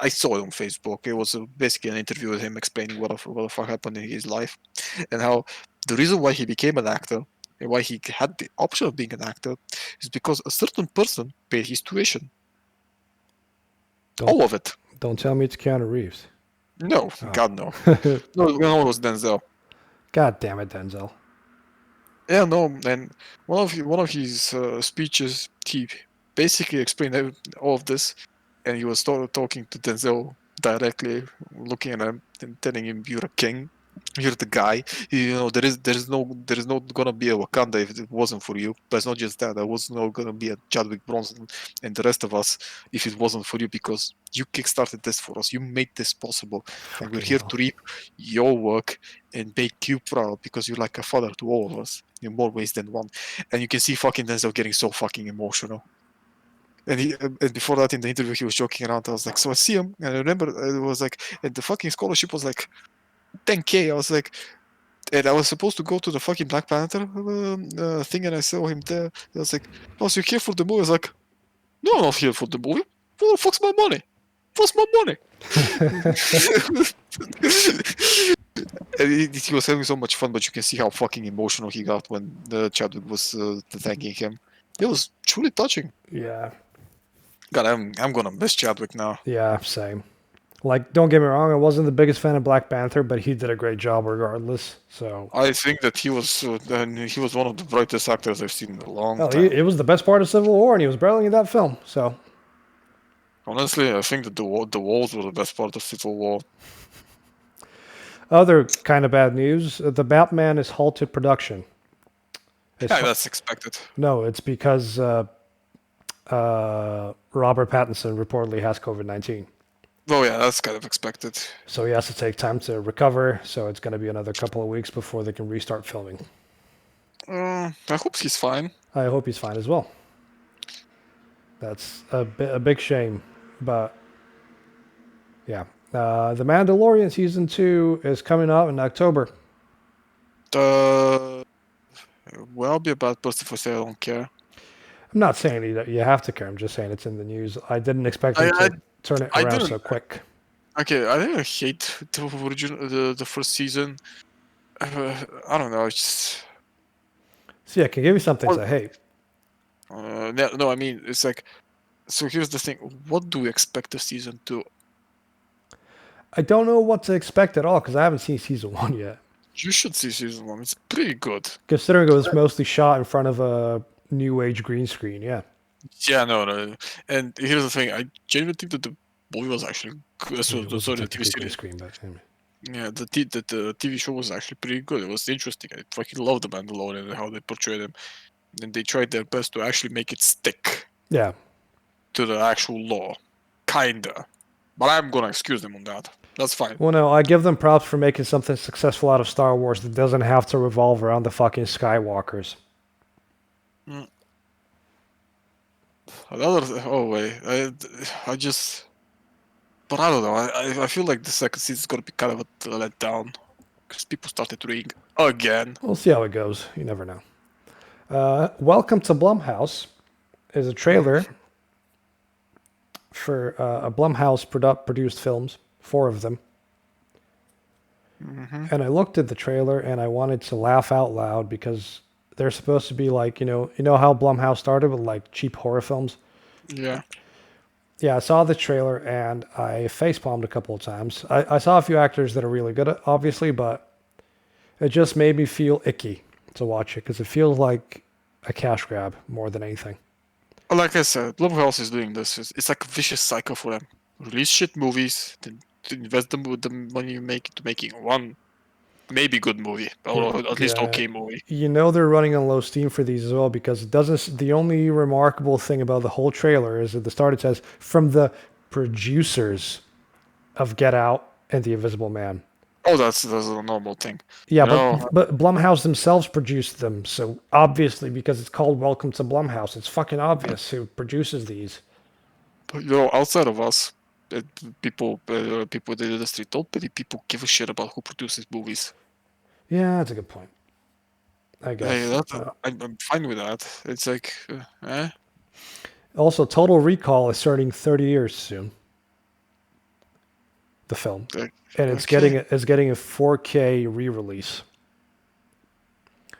S2: I saw it on Facebook. It was basically an interview with him explaining what the fuck happened in his life, and how the reason why he became an actor and why he had the option of being an actor is because a certain person paid his tuition,
S1: Don't
S2: all of it.
S1: don't tell me it's Keanu Reeves.
S2: No,
S1: Oh.
S2: God no. No, it was Denzel.
S1: God damn it, Denzel.
S2: Yeah, no, and one of his speeches, he basically explained all of this, and he was talking to Denzel directly, looking at him and telling him, "You're a king, you're the guy. You know, there is not gonna be a Wakanda if it wasn't for you. But it's not just that. There was not gonna be a Chadwick Bronson and the rest of us if it wasn't for you because you kickstarted this for us. You made this possible, and we're
S1: Fucking
S2: here
S1: hell.
S2: to reap your work and make you proud because you're like a father to all of us in more ways than one." And you can see fucking Denzel getting so fucking emotional. And before that, in the interview, he was joking around. I was like, so I see him, and I remember it was like, and the fucking scholarship was like 10K. I was like, and I was supposed to go to the fucking Black Panther thing, and I saw him there. I was like, oh, so you're here for the movie? I was like, no, I'm not here for the movie. Who the fuck's my money? What's my money? And he was having so much fun, but you can see how fucking emotional he got when Chadwick was thanking him. It was truly touching.
S1: Yeah,
S2: God, I'm gonna miss Chadwick now.
S1: yeah, same. Like, don't get me wrong, I wasn't the biggest fan of Black Panther, but he did a great job regardless. So,
S2: I think that he was one of the brightest actors I've seen in a long
S1: hell,
S2: time.
S1: it was the best part of Civil War, and he was barely in that film. So,
S2: Honestly, I think that the walls were the best part of Civil War.
S1: other kind of bad news: the Batman is halted production. It's
S2: Yeah, that's expected.
S1: no, it's because Robert Pattinson reportedly has COVID-19.
S2: Oh yeah, that's kind of expected.
S1: So he has to take time to recover. So it's going to be another couple of weeks before they can restart filming.
S2: I hope he's fine.
S1: I hope he's fine as well. That's a big shame, but yeah. The Mandalorian season 2 is coming out in October.
S2: Well, I'll be a bad person if I say I don't care.
S1: I'm not saying that you have to care. I'm just saying it's in the news. I didn't expect them
S2: I
S1: to turn it
S2: I
S1: around
S2: didn't.
S1: so quick.
S2: Okay, I didn't hate the first season. I don't know. It's just,
S1: So yeah, can give you something
S2: Well-
S1: to hate.
S2: no. I mean, it's like. So here's the thing. What do we expect the season 2?
S1: I don't know what to expect at all because I haven't seen season 1 yet.
S2: You should see season 1. It's pretty good.
S1: Considering it was mostly shot in front of a new age green screen, yeah.
S2: Yeah, no. And here's the thing. I genuinely think that the movie was actually good.
S1: I mean, it was
S2: Sorry, the TV
S1: technically green
S2: series.
S1: screen, but anyway.
S2: Yeah, the TV show was actually pretty good. It was interesting. I fucking love the Mandalorian and how they portrayed him. And they tried their best to actually make it stick
S1: Yeah.
S2: to the actual law. Kinda. But I'm gonna excuse them on that. That's fine.
S1: Well, no, I give them props for making something successful out of Star Wars that doesn't have to revolve around the fucking Skywalkers.
S2: Oh wait, I just, but I don't know. I feel like the second season is gonna be kind of a letdown because people started reading again.
S1: We'll see how it goes. You never know. Welcome to Blumhouse is a trailer for a Blumhouse produced films, 4 of them. And I looked at the trailer and I wanted to laugh out loud because they're supposed to be like, you know how Blumhouse started with like cheap horror films?
S2: Yeah.
S1: Yeah, I saw the trailer and I facepalmed a couple of times. I saw a few actors that are really good, obviously, but it just made me feel icky to watch it because it feels like a cash grab more than anything.
S2: Like I said, Blumhouse is doing this. It's like a vicious cycle for them. release shit movies, then to invest the money you make into making one maybe good movie, or at least okay movie.
S1: You know they're running on low steam for these as well because it doesn't. The only remarkable thing about the whole trailer is at the start it says from the producers of Get Out and The Invisible Man.
S2: Oh, that's a normal thing.
S1: Yeah,
S2: You know,
S1: but Blumhouse themselves produced them, so obviously because it's called Welcome to Blumhouse, it's fucking obvious who produces these.
S2: but, you know, outside of us, people in the industry don't many people give a shit about who produces movies.
S1: Yeah, that's a good point. I guess.
S2: I'm fine with that. It's like,
S1: Also, Total Recall is starting 30 years soon. The film,
S2: like,
S1: and it's
S2: okay,
S1: getting a 4K re-release.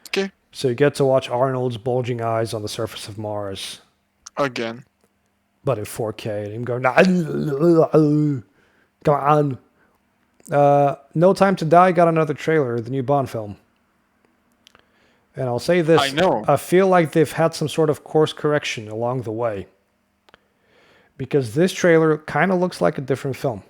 S2: okay,
S1: So you get to watch Arnold's bulging eyes on the surface of Mars,
S2: again.
S1: but in 4K, and him going, "Come on." No Time to Die got another trailer, the new Bond film. And I'll say this:
S2: I know.
S1: I feel like they've had some sort of course correction along the way, because this trailer kind of looks like a different film.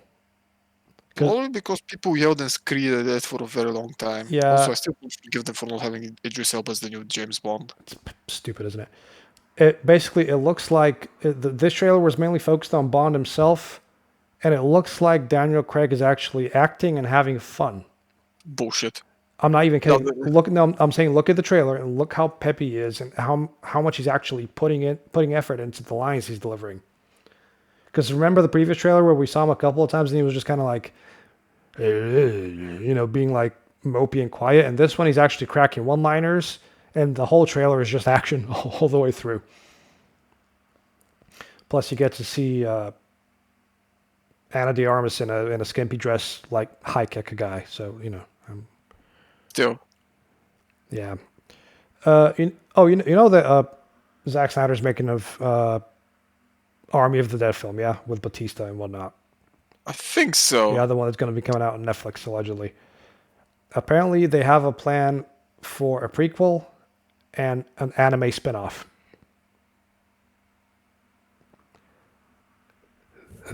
S2: Only because people yelled and screamed at it for a very long time.
S1: Yeah.
S2: Also, I still don't forgive them for not having Idris Elba as the new James Bond.
S1: It's stupid, isn't it? It looks like this trailer was mainly focused on Bond himself, and it looks like Daniel Craig is actually acting and having fun.
S2: Bullshit.
S1: I'm not even kidding.
S2: No,
S1: I'm saying look at the trailer and look how peppy he is and how much he's actually putting effort into the lines he's delivering. Because remember the previous trailer where we saw him a couple of times and he was just kind of like, being like mopey and quiet. And this one he's actually cracking one-liners, and the whole trailer is just action all the way through. Plus, you get to see Anna de Armas in a skimpy dress, like high kick a guy. So
S2: still.
S1: yeah. You know that Zack Snyder's making of Army of the Dead film, yeah, with Batista and whatnot.
S2: I think so.
S1: Yeah, the one that's going to be coming out on Netflix allegedly. Apparently, they have a plan for a prequel and an anime spin-off.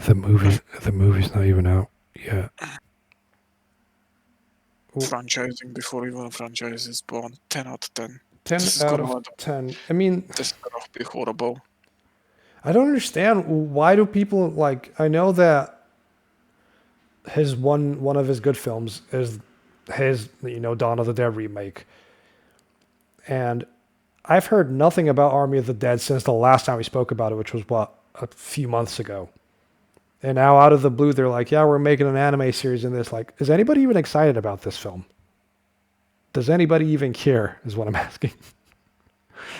S1: The movie's not even out yet.
S2: Franchising before even a franchise is born. 10 out of 10.
S1: 10 out of 10. I mean,
S2: this is gonna be horrible.
S1: I don't understand why do people like. I know that his one of his good films is his Dawn of the Dead remake, and I've heard nothing about Army of the Dead since the last time we spoke about it, which was a few months ago. And now out of the blue, they're like, "Yeah, we're making an anime series in this." Like, is anybody even excited about this film? Does anybody even care? Is what I'm asking.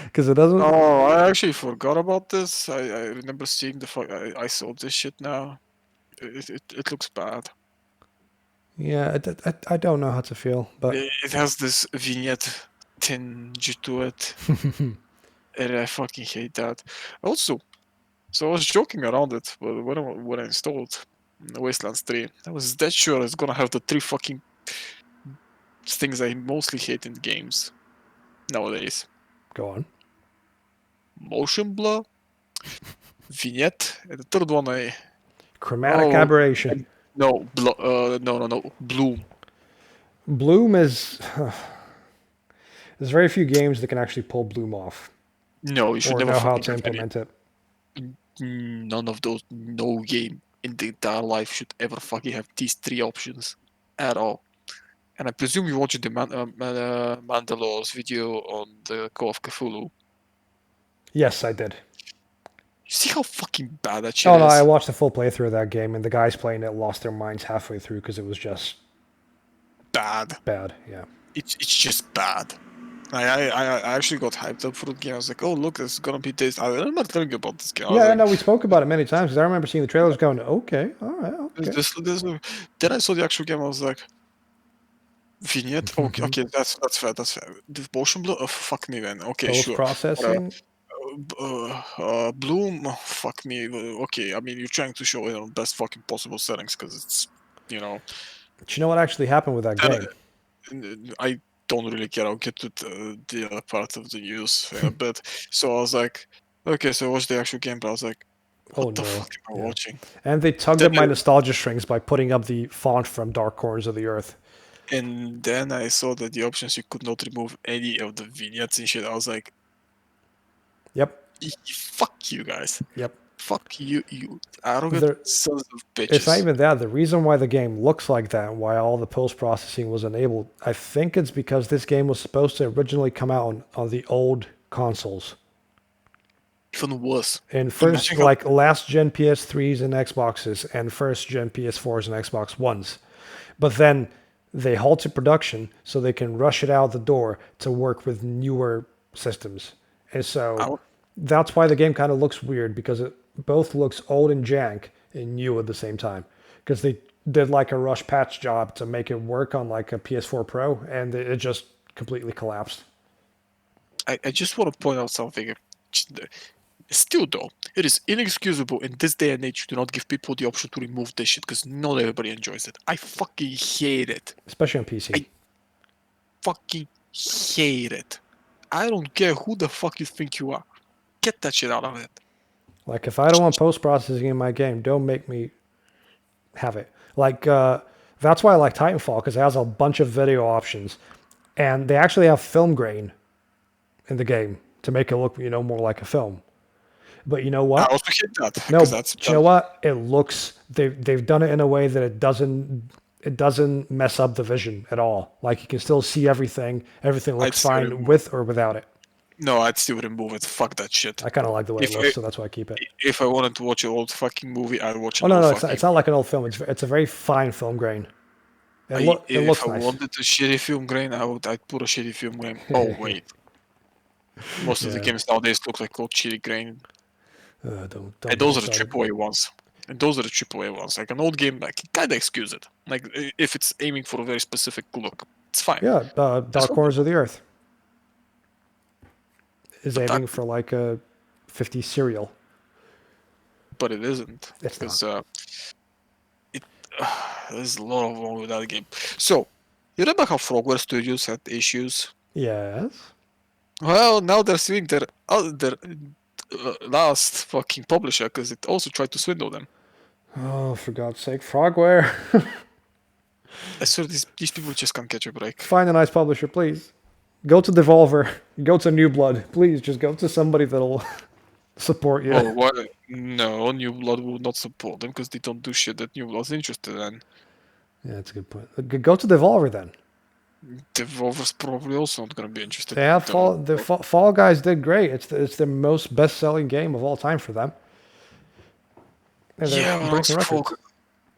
S1: Because it doesn't.
S2: Oh, I actually forgot about this. I remember seeing I saw this shit now. It looks bad.
S1: Yeah, I don't know how to feel, but
S2: It has this vignette tinge to it. And I fucking hate that. Also, so I was joking around it when I installed Wastelands 3. I was dead sure it's gonna have the three fucking things I mostly hate in games nowadays.
S1: go on.
S2: Motion blur, vignette, and the third one
S1: Chromatic aberration.
S2: no, bloom.
S1: Bloom is. There's very few games that can actually pull Bloom off
S2: No, you should
S1: or
S2: never
S1: know how
S2: fucking
S1: to
S2: have
S1: implement it.
S2: none of those. No game in the entire life should ever fucking have these three options at all. And I presume you watched the Mandalore's video on the Call of Cthulhu.
S1: Yes, I did.
S2: You see how fucking bad that shit
S1: Oh no,
S2: is?
S1: I watched the full playthrough of that game, and the guys playing it lost their minds halfway through because it was just
S2: Bad.
S1: bad. Yeah.
S2: It's just bad. I actually got hyped up for the game. I was like, oh look, it's gonna be this. I remember telling you about this game. I was
S1: Yeah,
S2: like,
S1: no, we spoke about it many times because I remember seeing the trailers going, okay, all right, okay.
S2: this. Then I saw the actual game. I was like, vignette. Okay, that's fair. That's fair. The motion blur. Oh, fuck me, man. Okay, sure.
S1: Post-processing.
S2: Bloom. Oh, fuck me. Okay, I mean, you're trying to show it on best fucking possible settings because it's,
S1: Do you know what actually happened with that game?
S2: I don't really care. I'll get to the other part of the news in a bit. So I was like, okay, so what's the actual gameplay? I was like,
S1: Oh
S2: What the
S1: no.
S2: fuck am I
S1: Yeah.
S2: watching?
S1: And they tugged
S2: Then
S1: at my
S2: I-
S1: nostalgia strings by putting up the font from Dark Corners of the Earth.
S2: And then I saw that the options you could not remove any of the vignettes and shit. I was like,
S1: Yep.
S2: fuck you guys.
S1: Yep.
S2: Fuck you, you arrogant
S1: There,
S2: sons of
S1: it's not
S2: bitches.
S1: even that. The reason why the game looks like that and why all the post processing was enabled, I think it's because this game was supposed to originally come out on the old consoles.
S2: Even worse.
S1: And first,
S2: Imagine how-
S1: like last gen PS3s and Xboxes, and first gen PS4s and Xbox Ones. But then they halted production so they can rush it out the door to work with newer systems. And so
S2: I-
S1: that's why the game kind of looks weird because it both looks old and jank and new at the same time. Because they did like a rush patch job to make it work on like a PS4 Pro and it just completely collapsed.
S2: I just want to point out something. Still, though, it is inexcusable in this day and age to not give people the option to remove this shit because not everybody enjoys it. I fucking hate it.
S1: Especially on PC.
S2: Fucking hate it. I don't care who the fuck you think you are. Get that shit out of it.
S1: Like if I don't want post processing in my game, don't make me have it. Like that's why I like Titanfall because it has a bunch of video options, and they actually have film grain in the game to make it look more like a film. But you know
S2: I
S1: what?
S2: also hate that.
S1: No,
S2: 'cause that's
S1: you know what? It looks they've done it in a way that it doesn't mess up the vision at all. Like you can still see everything. Everything looks
S2: still
S1: fine
S2: remove-
S1: with or without it.
S2: No, I'd still remove it. Fuck that shit.
S1: I kind of like the way it
S2: If
S1: looks,
S2: I-
S1: so that's why I keep it.
S2: If I wanted to watch an old fucking movie, I'd watch
S1: Oh
S2: an
S1: no,
S2: old
S1: no,
S2: fucking
S1: it's not like an old film. It's a very fine film grain. It
S2: if
S1: looks
S2: I
S1: nice.
S2: wanted a shitty film grain, I'd put a shitty film grain. Oh wait, most of the
S1: Yeah.
S2: games nowadays look like old shitty grain,
S1: Don't
S2: and those are
S1: get
S2: the
S1: started.
S2: AAA ones. And those are the AAA ones. Like an old game, like kinda excuse it. Like if it's aiming for a very specific look, it's fine.
S1: Yeah, Dark
S2: what-
S1: Corners of the Earth is
S2: But that-
S1: aiming for like a 50 serial.
S2: But it isn't.
S1: It's
S2: because it there's a lot of wrong with that game. So you remember how Frogware Studios had issues?
S1: Yes.
S2: Well, now they're suing their last fucking publisher because it also tried to swindle them.
S1: Oh, for God's sake, Frogware.
S2: I swear these people just can't catch a break.
S1: Find a nice publisher, please. Go to Devolver. Go to New Blood. Please, just go to somebody that'll support you.
S2: Oh, what? No, New Blood will not support them because they don't do shit that New Blood's interested in.
S1: Yeah, that's a good point. Go to Devolver then.
S2: Devolver's probably also not gonna be interested.
S1: They have
S2: in them.
S1: Fall Guys did great. It's the most best-selling game of all time for them. And they're
S2: Yeah, but
S1: breaking
S2: also
S1: records.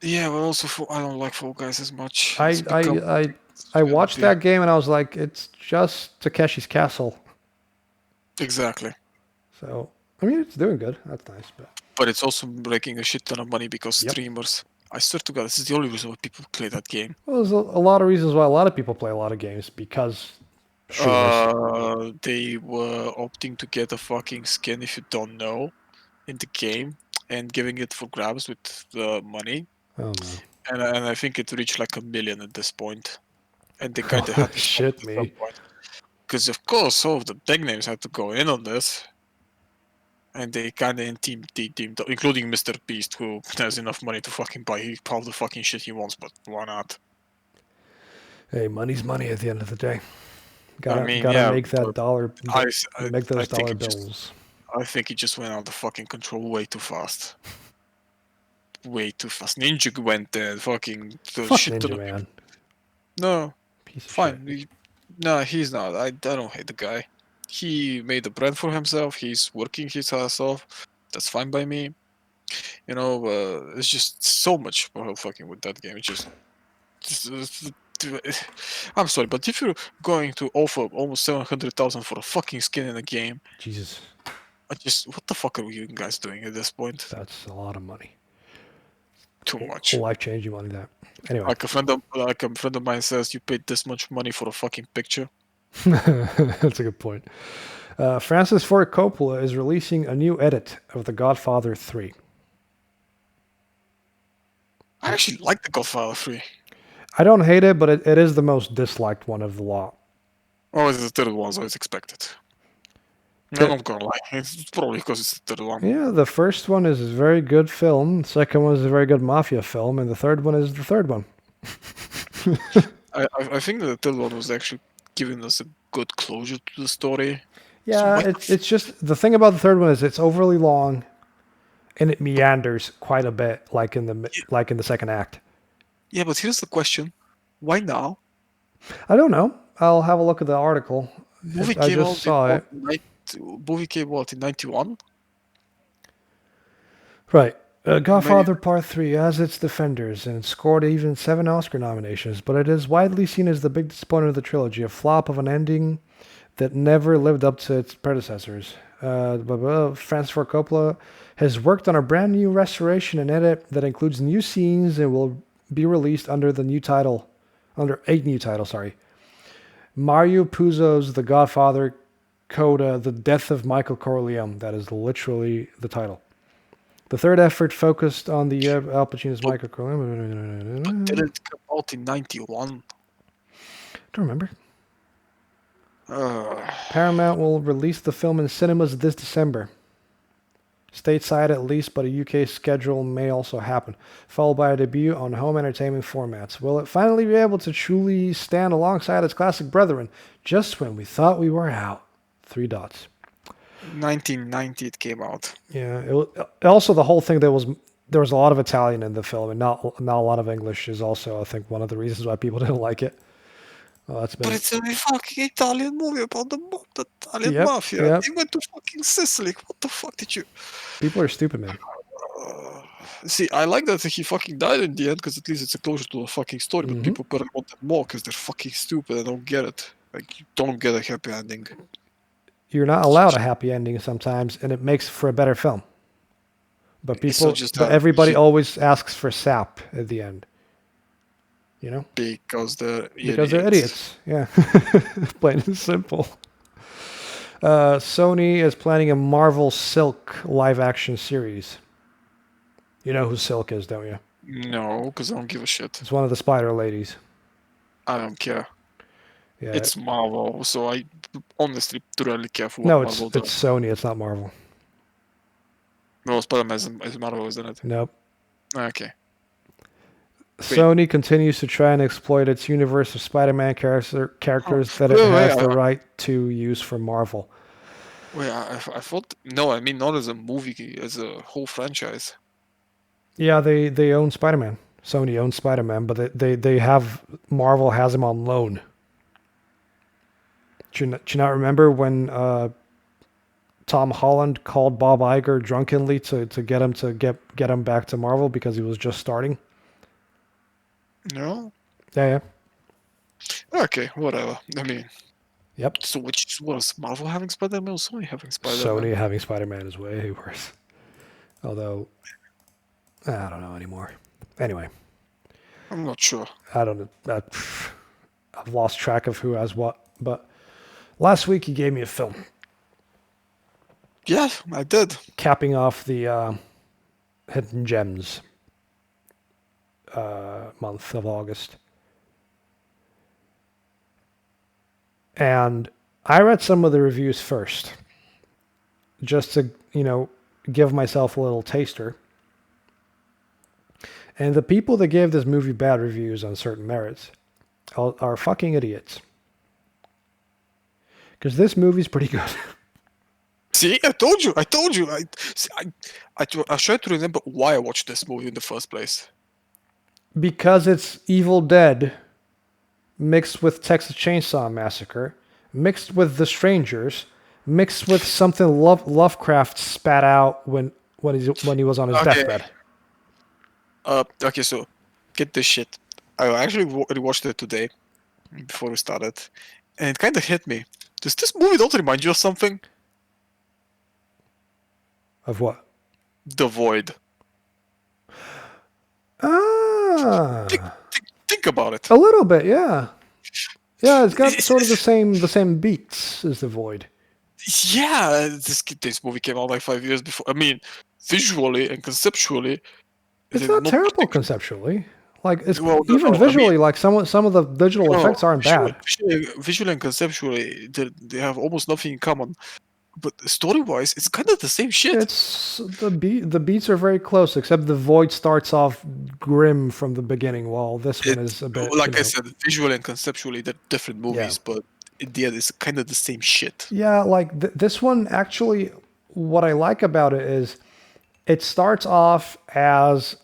S2: yeah, but also I don't like Fall Guys as much.
S1: I
S2: It's become-
S1: I watched
S2: Yeah.
S1: that game and I was like, it's just Takeshi's Castle.
S2: Exactly.
S1: So I mean, it's doing good. That's nice, but
S2: But it's also breaking a shit ton of money because
S1: Yep.
S2: streamers. I swear to God, this is the only reason why people play that game.
S1: well, there's a lot of reasons why a lot of people play a lot of games because streamers.
S2: They were opting to get a fucking skin if you don't know in the game and giving it for grabs with the money.
S1: Oh no.
S2: And I think it reached like 1 million at this point. And they kind of had to
S1: Shit me.
S2: because of course all of the big names had to go in on this. And they kind of teamed, including Mr. Beast, who has enough money to fucking buy all the fucking shit he wants, but why not?
S1: Hey, money's money at the end of the day. Gotta
S2: mean,
S1: gotta
S2: yeah,
S1: make that
S2: but
S1: dollar. Make those
S2: think
S1: dollar
S2: it just-
S1: bills.
S2: I think it just went out of fucking control way too fast. Way too fast. Ninja went there, fucking.
S1: Fuck
S2: shit ton
S1: Ninja
S2: of people-
S1: Man.
S2: No,
S1: Piece of
S2: fine.
S1: shit.
S2: No, he's not. I don't hate the guy. He made a brand for himself. He's working his ass off. That's fine by me. You know, it's just so much more fucking with that game. It's just I'm sorry, but if you're going to offer almost 700,000 for a fucking skin in a game,
S1: Jesus,
S2: what the fuck are you guys doing at this point?
S1: that's a lot of money.
S2: Too much.
S1: Life changing money. That anyway.
S2: Like a friend of mine says, you paid this much money for a fucking picture.
S1: That's a good point. Francis Ford Coppola is releasing a new edit of The Godfather 3.
S2: I actually like The Godfather 3.
S1: I don't hate it, but it is the most disliked one of the lot.
S2: Oh, it's the third one, so it's expected. I'm not gonna lie. It's probably because it's the third one.
S1: Yeah, the first one is a very good film. The second one is a very good mafia film, and the third one is the third one.
S2: I think that the third one was actually giving us a good closure to the story.
S1: Yeah, it's just the thing about the third one is it's overly long, and it meanders quite a bit, like in the second act.
S2: Yeah, but here's the question: why now?
S1: I don't know. I'll have a look at the article.
S2: Movie
S1: I
S2: came
S1: just
S2: out
S1: saw it.
S2: Movie came out in 91.
S1: Right. Godfather Part 3 has its defenders and scored even 7 Oscar nominations, but it is widely seen as the big disappointment of the trilogy, a flop of an ending that never lived up to its predecessors. Francis Ford Coppola has worked on a brand new restoration and edit that includes new scenes and will be released under a new title. Mario Puzo's The Godfather, Coda, The Death of Michael Corleone. That is literally the title. The third effort focused on the Al Pacino's Michael Corleone.
S2: But did it come out in 91?
S1: Don't remember. Paramount will release the film in cinemas this December. Stateside at least, but a UK schedule may also happen, followed by a debut on home entertainment formats. Will it finally be able to truly stand alongside its classic brethren, just when we thought we were out? 3 dots.
S2: 1990 it came out.
S1: Yeah. Also, the whole thing there was a lot of Italian in the film, and not a lot of English is also, I think, one of the reasons why people didn't like it. Well, that's been.
S2: But it's a fucking Italian movie about the Italian mafia.
S1: Yep.
S2: They went to fucking Sicily. What the fuck did you?
S1: People are stupid, man.
S2: See, I like that he fucking died in the end because at least it's a closure to the fucking story. But people better want it more because they're fucking stupid. I don't get it. Like, you don't get a happy ending.
S1: You're not allowed a happy ending sometimes, and it makes for a better film. But everybody always asks for sap at the end. You know?
S2: Because they're
S1: idiots. Yeah. Plain and simple. Sony is planning a Marvel Silk live-action series. You know who Silk is, don't you?
S2: No, because I don't give a shit.
S1: It's one of the spider ladies.
S2: I don't care.
S1: Yeah.
S2: It's Marvel, so I honestly don't really care for what Marvel does.
S1: It's Sony, it's not Marvel.
S2: No, Spider-Man is Marvel, isn't it?
S1: Nope.
S2: Okay.
S1: Sony continues to try and exploit its universe of Spider-Man characters that it has the right to use for Marvel.
S2: Wait, I thought... No, I mean not as a movie, as a whole franchise.
S1: Yeah, they own Spider-Man. Sony owns Spider-Man, but they have... Marvel has him on loan. Do you not remember when Tom Holland called Bob Iger drunkenly to get him back to Marvel because he was just starting?
S2: No.
S1: Yeah.
S2: Okay, whatever. I mean.
S1: Yep.
S2: So which was Marvel having Spider-Man or Sony having Spider-Man?
S1: Sony having Spider-Man is way worse. Although, I don't know anymore. Anyway.
S2: I'm not sure.
S1: I don't know. I've lost track of who has what. But last week he gave me a film.
S2: Yeah, I did.
S1: Capping off the Hidden Gems month of August. And I read some of the reviews first, just to, give myself a little taster. And the people that gave this movie bad reviews on certain merits are fucking idiots. Because this movie's pretty good.
S2: See, I told you. I tried to remember why I watched this movie in the first place.
S1: Because it's Evil Dead mixed with Texas Chainsaw Massacre, mixed with The Strangers, mixed with something Lovecraft spat out when he was on his deathbed.
S2: Okay, so get this shit. I actually watched it today before we started, and it kind of hit me. Does this movie not remind you of something?
S1: Of what?
S2: The Void. Think about it.
S1: A little bit, yeah. Yeah, it's got sort of the same beats as The Void.
S2: Yeah, this movie came out like 5 years before. I mean, visually and conceptually,
S1: it's not terrible conceptually. Like visually, like some of the digital effects aren't bad.
S2: Visually and conceptually, they have almost nothing in common. but story-wise, it's kind of the same shit.
S1: It's the beats are very close, except the Void starts off grim from the beginning, while this one
S2: It,
S1: is a bit,
S2: like I said, visually and conceptually, they're different
S1: yeah.
S2: movies, but in the end, it's kind of the same shit.
S1: Yeah, like this one actually, what I like about it is it starts off as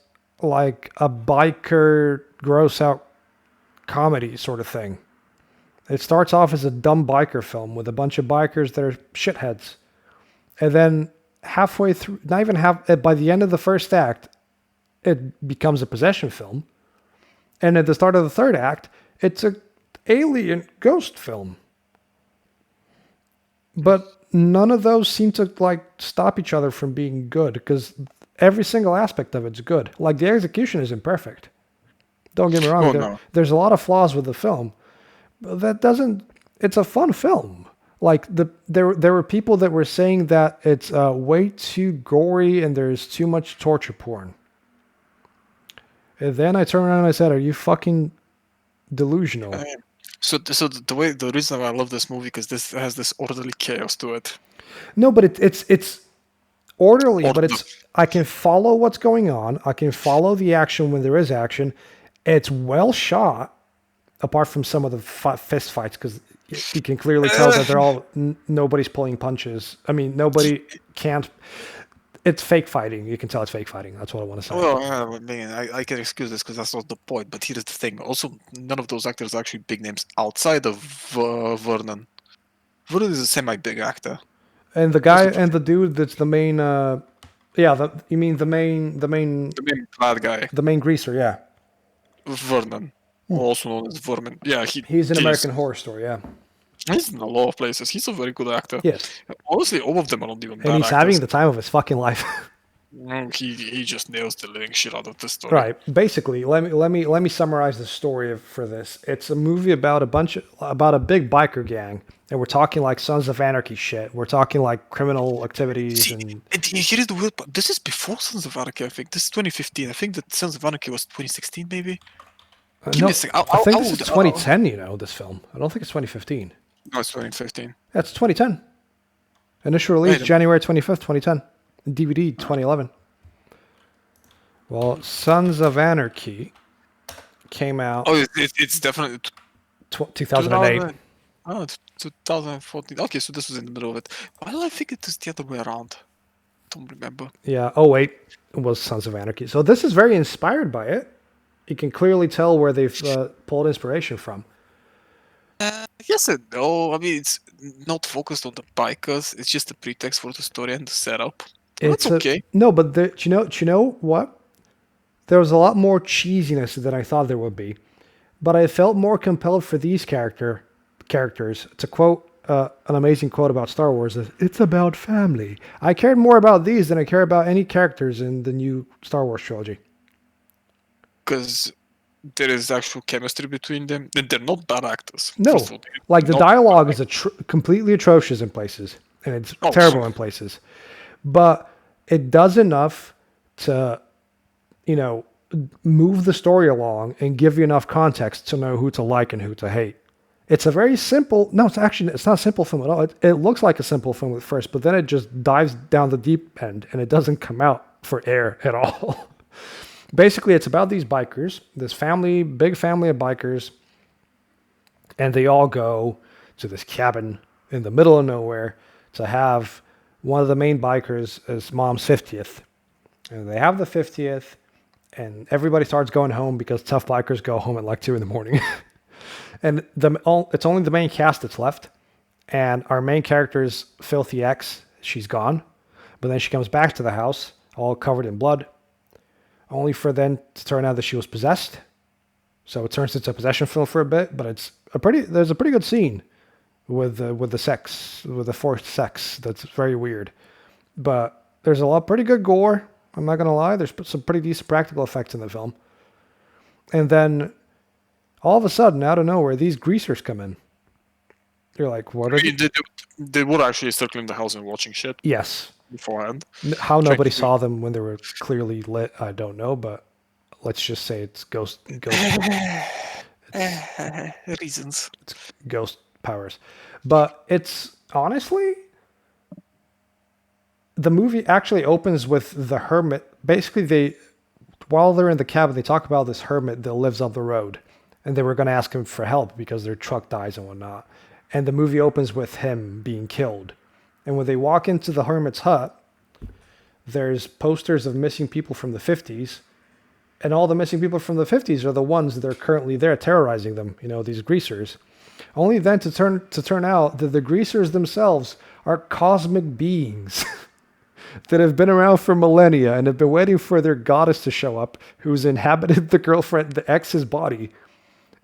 S1: like a biker gross out comedy sort of thing. It starts off as a dumb biker film with a bunch of bikers that are shitheads. And then halfway through, not even half, by the end of the first act, it becomes a possession film. And at the start of the third act, it's a alien ghost film. But none of those seem to like stop each other from being good because every single aspect of it's good. Like the execution is imperfect. Don't get me wrong.
S2: Oh no.
S1: There's a lot of flaws with the film. But that doesn't. It's a fun film. Like there were people that were saying that it's way too gory and there's too much torture porn. And then I turned around and I said, "Are you fucking delusional?"
S2: So the reason why I love this movie because this has this orderly chaos to it.
S1: No, but it's orderly, but I can follow what's going on. I can follow the action when there is action. It's well shot, apart from some of the fist fights, because you can clearly tell that they're all nobody's pulling punches. I mean, nobody can't. It's fake fighting. You can tell it's fake fighting. That's what I want to say.
S2: Well, I mean, I can excuse this because that's not the point. But here's the thing. Also, none of those actors are actually big names outside of Vernon. Vernon is a semi-big actor.
S1: And the guy and the dude that's the main, you mean the main
S2: bad guy,
S1: the main greaser, yeah.
S2: Vernon, also known as Vermin. Yeah,
S1: he's an American Horror Story, yeah.
S2: He's in a lot of places. He's a very good actor.
S1: Yes.
S2: Honestly, all of them are not even bad
S1: and he's
S2: actors.
S1: having the time of his fucking life.
S2: He just nails the living shit out of this story.
S1: Right. Basically, let me summarize the story for this. It's a movie about about a big biker gang, and we're talking like Sons of Anarchy shit. We're talking like criminal activities.
S2: See,
S1: and
S2: here is the weird part. This is before Sons of Anarchy. I think this is 2015. I think that Sons of Anarchy was 2016, maybe.
S1: No, I think this is 2010. You know, this film. I don't think it's 2015.
S2: No, it's 2015.
S1: That's 2010. Initial release January 25th, 2010. DVD 2011. Well, Sons of Anarchy came out.
S2: Oh, it's definitely
S1: 2008.
S2: Oh, it's 2014. Okay, so this was in the middle of it. Why do I think it was the other way around? Don't remember.
S1: Yeah, 08 was Sons of Anarchy. So this is very inspired by it. You can clearly tell where they've pulled inspiration from.
S2: Yes and no. I mean, it's not focused on the bikers. It's just a pretext for the story and the setup. That's okay.
S1: No, but do you know what? There was a lot more cheesiness than I thought there would be, but I felt more compelled for these characters. To quote an amazing quote about Star Wars, "It's about family." I cared more about these than I care about any characters in the new Star Wars trilogy.
S2: Because there is actual chemistry between them, and they're not bad actors.
S1: No, like the dialogue is completely atrocious in places, and it's terrible in places, but it does enough to, move the story along and give you enough context to know who to like and who to hate. It's a very simple. No, it's not a simple film at all. It looks like a simple film at first, but then it just dives down the deep end, and it doesn't come out for air at all. Basically, it's about these bikers, this big family of bikers, and they all go to this cabin in the middle of nowhere to have one of the main bikers as mom's 50th. And they have the 50th, and everybody starts going home because tough bikers go home at like 2 a.m. And it's only the main cast that's left, and our main character's filthy ex, she's gone, but then she comes back to the house all covered in blood, only for then to turn out that she was possessed. So it turns into a possession film for a bit, but there's a pretty good scene with the forced sex that's very weird. But there's pretty good gore. I'm not gonna lie. There's some pretty decent practical effects in the film. And then all of a sudden, out of nowhere, these greasers come in. You're like, what are
S2: they were actually circling the house and watching shit.
S1: Yes.
S2: Beforehand.
S1: How nobody saw them when they were clearly lit, I don't know, but let's just say it's ghost
S2: reasons.
S1: It's ghost powers. But it's honestly, the movie actually opens with the hermit. Basically, while they're in the cabin, they talk about this hermit that lives on the road, and they were going to ask him for help because their truck dies and whatnot. And the movie opens with him being killed. And when they walk into the hermit's hut, there's posters of missing people from the 50s, and all the missing people from the 50s are the ones that are currently there terrorizing them, these greasers. Only then to turn out that the greasers themselves are cosmic beings that have been around for millennia and have been waiting for their goddess to show up, who's inhabited the ex's body.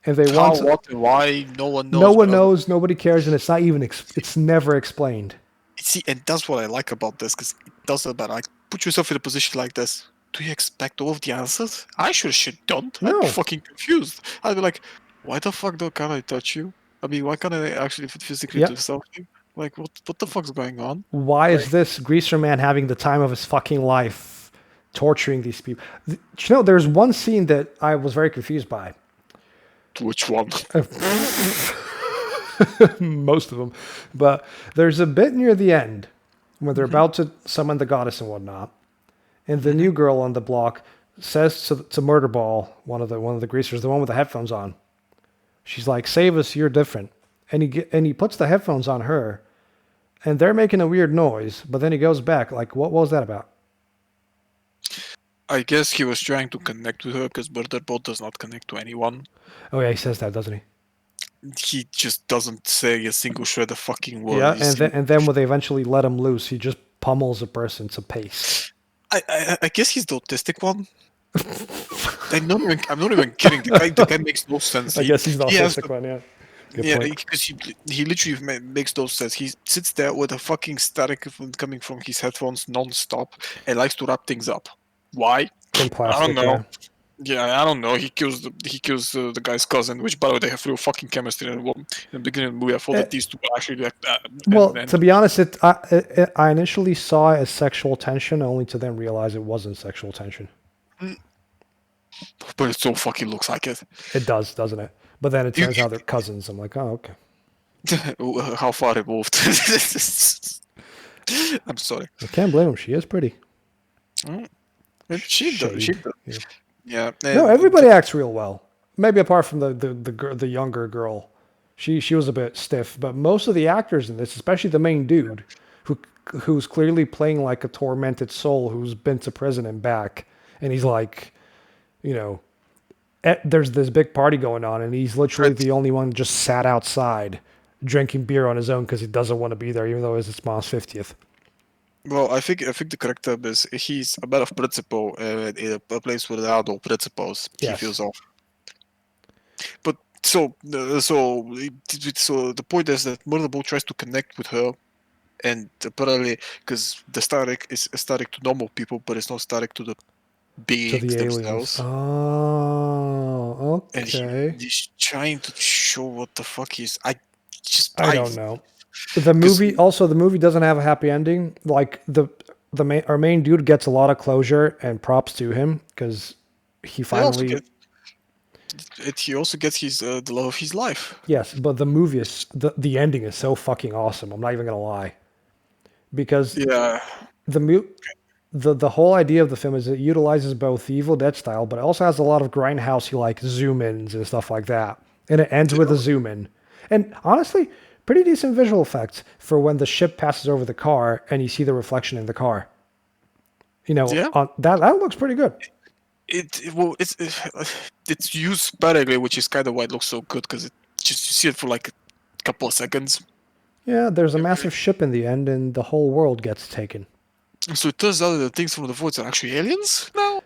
S1: And they
S2: How,
S1: want
S2: what, and why? No one knows.
S1: no one
S2: bro.
S1: knows, nobody cares, and it's not even it's never explained.
S2: See, and that's what I like about this, because it doesn't matter. Like, put yourself in a position like this. Do you expect all of the answers? I sure shit don't. I'd
S1: No.
S2: be fucking confused. I'd be like, why the fuck can't I touch you? I mean, why can't I actually physically
S1: Yep.
S2: do something? Like, what the fuck's going on?
S1: Why is this greaser man having the time of his fucking life torturing these people? There's one scene that I was very confused by.
S2: Which one?
S1: Most of them. But there's a bit near the end when they're about to summon the goddess and whatnot. And the new girl on the block says to Murderball, one of the greasers, the one with the headphones on, she's like, "Save us, you're different." And he puts the headphones on her, and they're making a weird noise, but then he goes back. Like, what was that about?
S2: I guess he was trying to connect with her, because Murderbot does not connect to anyone.
S1: Oh yeah, he says that, doesn't he?
S2: He just doesn't say a single shred of fucking word.
S1: Yeah, and then when they eventually let him loose, he just pummels a person to pace.
S2: I guess he's the autistic one. I'm not even kidding. The guy makes no sense.
S1: I guess he's the
S2: he has
S1: autistic one, yeah. Good
S2: Yeah,
S1: point.
S2: because he literally makes no sense. He sits there with a fucking static coming from his headphones non-stop and likes to wrap things up. Why?
S1: In plastic,
S2: I don't know.
S1: yeah.
S2: Yeah, I don't know. He kills the guy's cousin, which by the way they have real fucking chemistry in the beginning of the movie. I thought that these two were actually like that.
S1: Well, to be honest, I initially saw it as sexual tension, only to then realize it wasn't sexual tension.
S2: But it so fucking looks like it.
S1: It does, doesn't it? But then it turns out they're cousins. I'm like, oh, okay.
S2: How far removed? I'm sorry.
S1: I can't blame him. She is pretty.
S2: She does.
S1: Shade.
S2: Yeah.
S1: No, everybody acts real well. Maybe apart from the younger girl, she was a bit stiff. But most of the actors in this, especially the main dude, who's clearly playing like a tormented soul who's been to prison and back, and he's like, there's this big party going on, and he's literally the only one just sat outside drinking beer on his own because he doesn't want to be there, even though it's his mom's 50th.
S2: Well, I think the correct term is he's a man of principle in a place where there are no principles.
S1: Yes.
S2: He feels off. But so the point is that Murderball tries to connect with her, and apparently because the static is static to normal people, but it's not static to the beings
S1: To the
S2: themselves.
S1: aliens. Oh, okay.
S2: And he's trying to show what the fuck he's. I
S1: don't know. The movie doesn't have a happy ending. Like our main dude gets a lot of closure, and props to him because he finally.
S2: He also gets his the love of his life.
S1: Yes, but the movie is the ending is so fucking awesome. I'm not even gonna lie, because the whole idea of the film is it utilizes both the Evil Dead style, but it also has a lot of grindhousey like zoom ins and stuff like that, and it ends with a zoom in. And honestly, pretty decent visual effects for when the ship passes over the car and you see the reflection in the car. That looks pretty good.
S2: It's used sparingly, which is kind of why it looks so good, because you see it for like a couple of seconds.
S1: Yeah, there's a massive ship in the end, and the whole world gets taken.
S2: So it turns out that the things from the voids are actually aliens now?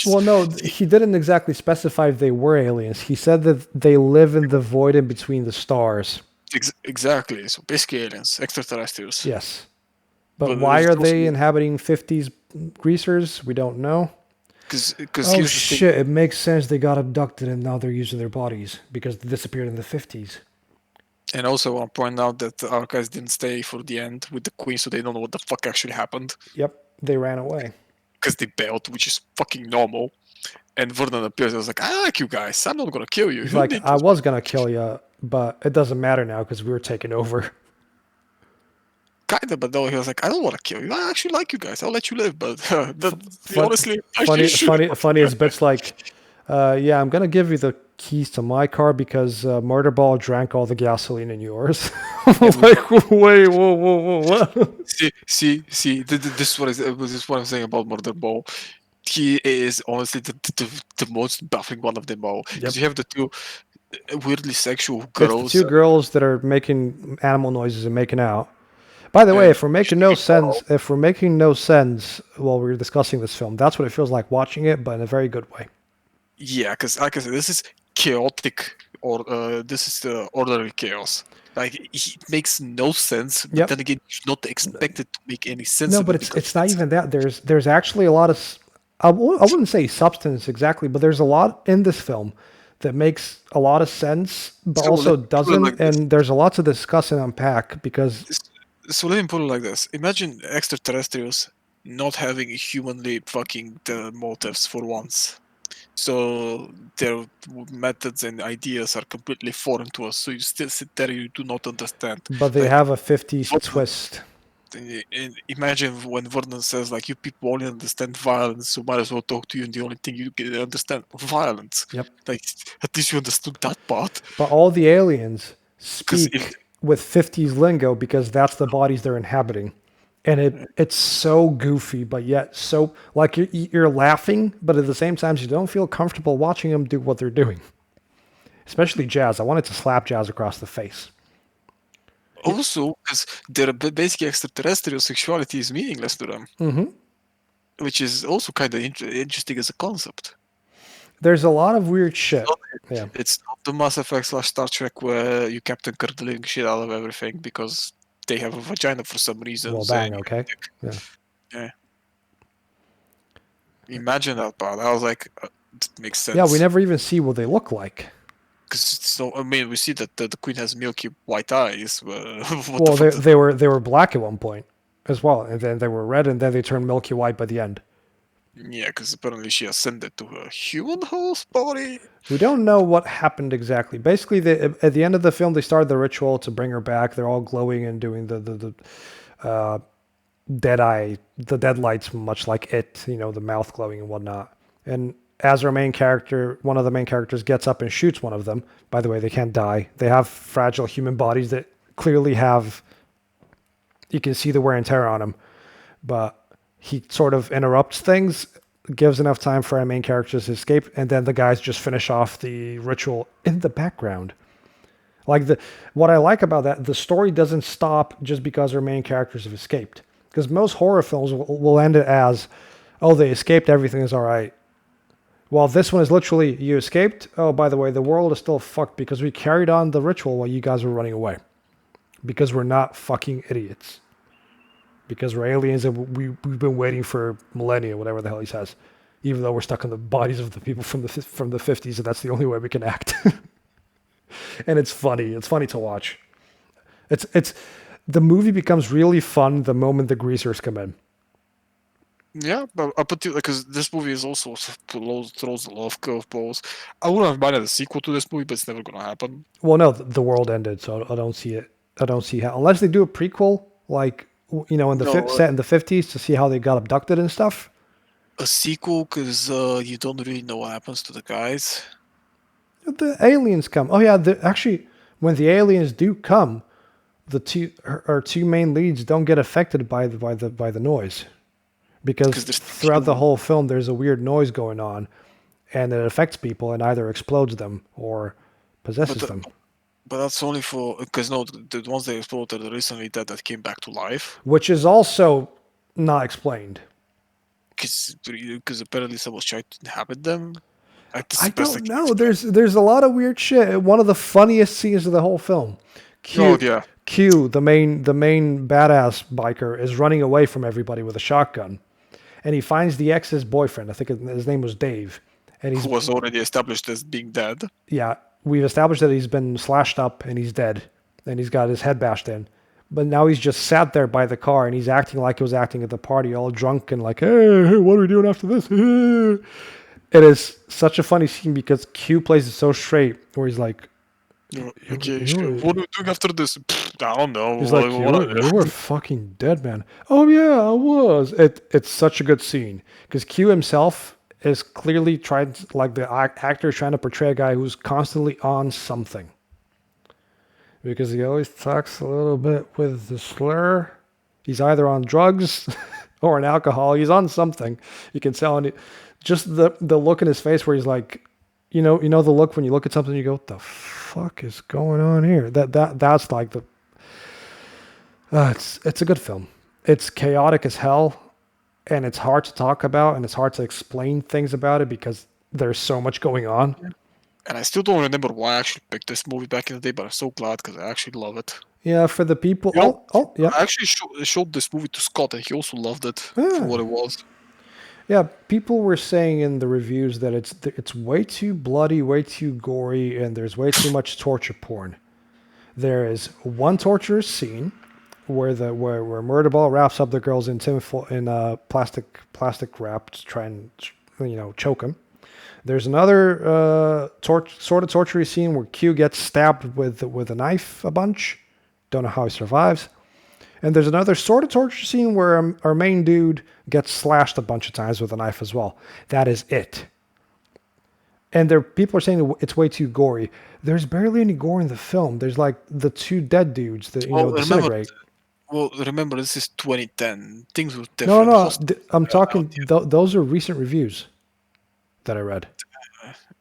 S1: Well, no, he didn't exactly specify if they were aliens. He said that they live in the void in between the stars.
S2: Exactly. So basically aliens, extraterrestrials.
S1: Yes. But why are they inhabiting 50s greasers? We don't know.
S2: Because
S1: shit, it makes sense they got abducted and now they're using their bodies because they disappeared in the 50s.
S2: And also I want to point out that our guys didn't stay for the end with the queen, so they don't know what the fuck actually happened.
S1: Yep, they ran away.
S2: Because they bailed, which is fucking normal. And Vernon appears and was like, I like you guys, I'm not gonna kill you.
S1: He's like, I was gonna kill you, but it doesn't matter now because we were taken over.
S2: Kinda, but no, he was like, I don't want to kill you. I actually like you guys. I'll let you live, but
S1: Fun,
S2: honestly, actually shoot.
S1: funniest bits like, yeah, I'm gonna give you the keys to my car because Murderball drank all the gasoline in yours. I'm like, wait, whoa, what?
S2: This is this is what I'm saying about Murder Ball. He is honestly the most baffling one of them all.
S1: Yep.
S2: Because you have the two weirdly sexual
S1: It's the
S2: girls.
S1: two girls that are making animal noises and making out. By the way,
S2: And
S1: if we're making no sense, while we're discussing this film, that's what it feels like watching it, but in a very good way.
S2: yeah, because like I said, this is chaotic, or this is the orderly chaos. Like it makes no sense, but
S1: Yep.
S2: then again, you're not expected to make any sense
S1: No,
S2: of
S1: but
S2: it because
S1: it's not even that. There's actually a lot of I wouldn't say substance exactly, but there's a lot in this film that makes a lot of sense, but
S2: So
S1: also
S2: let me put it
S1: doesn't.
S2: like this.
S1: And there's a lot to discuss and unpack because
S2: So let me put it like this: imagine extraterrestrials not having humanly fucking the motives for once. So their methods and ideas are completely foreign to us. So you still sit there, you do not understand.
S1: but they
S2: Like,
S1: have a 50s
S2: what
S1: twist.
S2: and imagine when Vernon says like, "You people only understand violence, so might as well talk to you." And the only thing you can understand violence.
S1: Yep.
S2: Like at least you understood that part.
S1: But all the aliens
S2: Because if
S1: speak with 50s lingo because that's the bodies they're inhabiting. And it's so goofy, but yet so like you're laughing, but at the same time you don't feel comfortable watching them do what they're doing. Especially Jazz. I wanted to slap Jazz across the face.
S2: also because their basically extraterrestrial sexuality is meaningless to them,
S1: Hmm.
S2: which is also kind of interesting as a concept.
S1: There's a lot of weird shit. Yeah.
S2: It's not the Mass Effect / Star Trek where you Captain Kirk the living shit out of everything because they have a vagina for some reason.
S1: Well, bang. Okay. Yeah.
S2: Yeah. Imagine that part. I was like, it makes sense.
S1: Yeah. We never even see what they look like.
S2: Because so I mean, we see that the queen has milky white eyes. What
S1: Well,
S2: the fuck
S1: they were black at one point as well, and then they were red, and then they turned milky white by the end.
S2: Yeah, because apparently she ascended to her human host body.
S1: We don't know what happened exactly. Basically, at the end of the film, they started the ritual to bring her back. They're all glowing and doing the dead eye, the deadlights, much like it, the mouth glowing and whatnot. And as our main character, one of the main characters gets up and shoots one of them. By the way, they can't die. They have fragile human bodies that clearly have, you can see the wear and tear on them. But he sort of interrupts things, gives enough time for our main characters to escape, and then the guys just finish off the ritual in the background. Like what I like about that, the story doesn't stop just because our main characters have escaped. Because most horror films will end it as, oh, they escaped, everything is all right. While this one is literally, you escaped. Oh, by the way, the world is still fucked because we carried on the ritual while you guys were running away. Because we're not fucking idiots. Because we're aliens and we've been waiting for millennia, whatever the hell he says. Even though we're stuck in the bodies of the people from the 50s, and that's the only way we can act. And it's funny. It's funny to watch. It's the movie becomes really fun the moment the greasers come in.
S2: Yeah, but up until because this movie is also throws a lot of curveballs. I wouldn't have minded a sequel to this movie, but it's never gonna happen.
S1: Well, no, the world ended, so I don't see it. I don't see how, unless they do a prequel, like in the set in the 50s to see how they got abducted and stuff.
S2: A sequel, because you don't really know what happens to the guys.
S1: The aliens come. Oh yeah, actually, when the aliens do come, our two main leads don't get affected by the noise, because throughout the whole film there's a weird noise going on, and it affects people and either explodes them or possesses them.
S2: But that's only for because the ones they exploded are recently dead that came back to life,
S1: which is also not explained.
S2: Because apparently someone's trying to inhabit them.
S1: I don't know. There's a lot of weird shit. One of the funniest scenes of the whole film. Q, the main badass biker, is running away from everybody with a shotgun, and he finds the ex's boyfriend. I think his name was Dave, and
S2: who was already established as being dead.
S1: Yeah, we've established that he's been slashed up and he's dead, and he's got his head bashed in. But now he's just sat there by the car and he's acting like he was acting at the party, all drunk and like, hey, what are we doing after this? It is such a funny scene because Q plays it so straight, where he's like,
S2: No,
S1: You,
S2: okay,
S1: you
S2: sure.
S1: were,
S2: What are we doing after this? I don't know.
S1: he's
S2: What,
S1: like,
S2: what,
S1: you were fucking dead, man. Oh yeah, I was. It's such a good scene because Q himself is clearly trying, like the actor is trying to portray a guy who's constantly on something because he always talks a little bit with the slur. He's either on drugs or on alcohol. He's on something. You can tell, and just the look in his face where he's like, you know the look when you look at something, you go, "What the fuck is going on here?" That's like the. It's a good film. It's chaotic as hell, and it's hard to talk about, and it's hard to explain things about it because there's so much going on.
S2: and I still don't remember why I actually picked this movie back in the day, but I'm so glad because I actually love it.
S1: Yeah, for the people.
S2: You know,
S1: Yeah.
S2: I actually showed this movie to Scott, and he also loved it for what it was.
S1: Yeah, people were saying in the reviews that it's way too bloody, way too gory, and there's way too much torture porn. There is one torturous scene where where Murderball wraps up the girls in plastic wrap to try and choke them. There's another sort of torture scene where Q gets stabbed with a knife a bunch. Don't know how he survives. And there's another sort of torture scene where our main dude gets slashed a bunch of times with a knife as well. That is it. And people are saying it's way too gory. There's barely any gore in the film. There's like the two dead dudes that disintegrate.
S2: Remember, this is 2010. Things were
S1: No,
S2: different.
S1: no. I'm talking. Those are recent reviews that I read.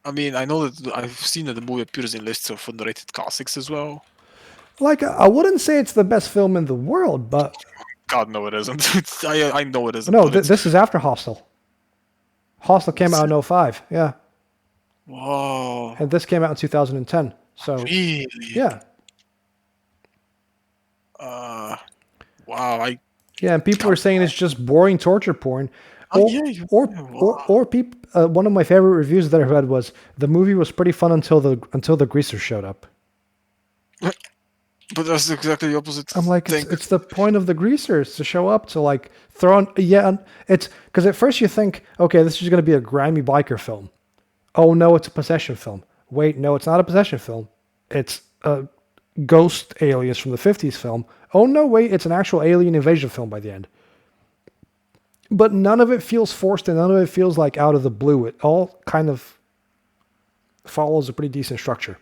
S2: I mean, I know that I've seen that the movie appears in lists of underrated classics as well.
S1: Like, I wouldn't say it's the best film in the world, but
S2: God, no, it isn't. I know it isn't.
S1: no, this is after Hostel. Hostel came out in 2005. Yeah.
S2: Whoa.
S1: And this came out in 2010. So
S2: Really?
S1: yeah.
S2: Wow.
S1: Yeah, and people are saying it's just boring torture porn. Or people. One of my favorite reviews that I read was the movie was pretty fun until the greasers showed up.
S2: But that's exactly the opposite.
S1: I'm like, it's the point of the greasers to show up to like throw on. Yeah, it's because at first you think, okay, this is going to be a grimy biker film. Oh no, it's a possession film. Wait, no, it's not a possession film. It's a ghost aliens from the 50s film. Oh no, wait, it's an actual alien invasion film by the end. But none of it feels forced and none of it feels like out of the blue. It all kind of follows a pretty decent structure.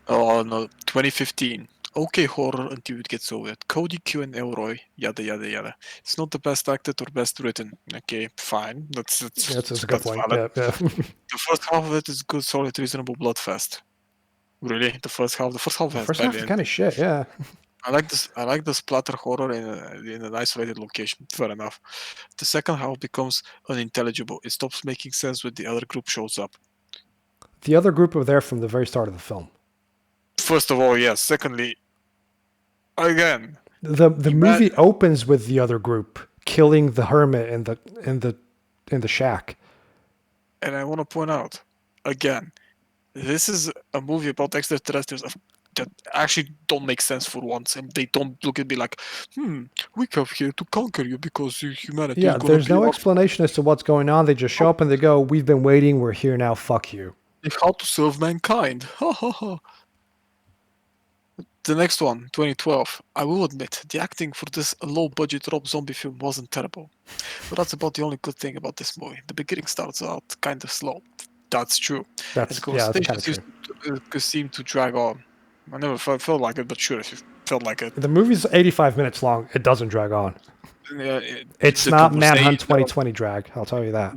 S2: Oh no, 2015. Okay, horror until it gets over it. Cody, Q, and Elroy, yada yada yada. It's not the best acted or best written. Okay, fine. That's
S1: a good point. Yeah.
S2: The first half of it is good, solid, reasonable bloodfest. Really, the first half
S1: is kind of shit. Yeah.
S2: I like the splatter horror in an isolated location. Fair enough. The second half becomes unintelligible. It stops making sense when the other group shows up.
S1: The other group were there from the very start of the film.
S2: First of all, yes. Secondly, again,
S1: the movie opens with the other group killing the hermit in the shack.
S2: And I want to point out again, this is a movie about extraterrestrials that actually don't make sense for once, and they don't look at me like, we come here to conquer you because humanity.
S1: Yeah, there's no explanation as to what's going on. They just show up and they go, "We've been waiting. We're here now. Fuck you."
S2: How to serve mankind. Ha ha ha. The next one, 2012. I will admit, the acting for this low-budget Rob Zombie film wasn't terrible. But that's about the only good thing about this movie. The beginning starts out kind of slow. That's true.
S1: That's kind of true.
S2: Seem to drag on. I never felt like it, but sure, if you felt like it.
S1: The movie's 85 minutes long. It doesn't drag on. It's not Manhunt 2020 drag, I'll tell you that.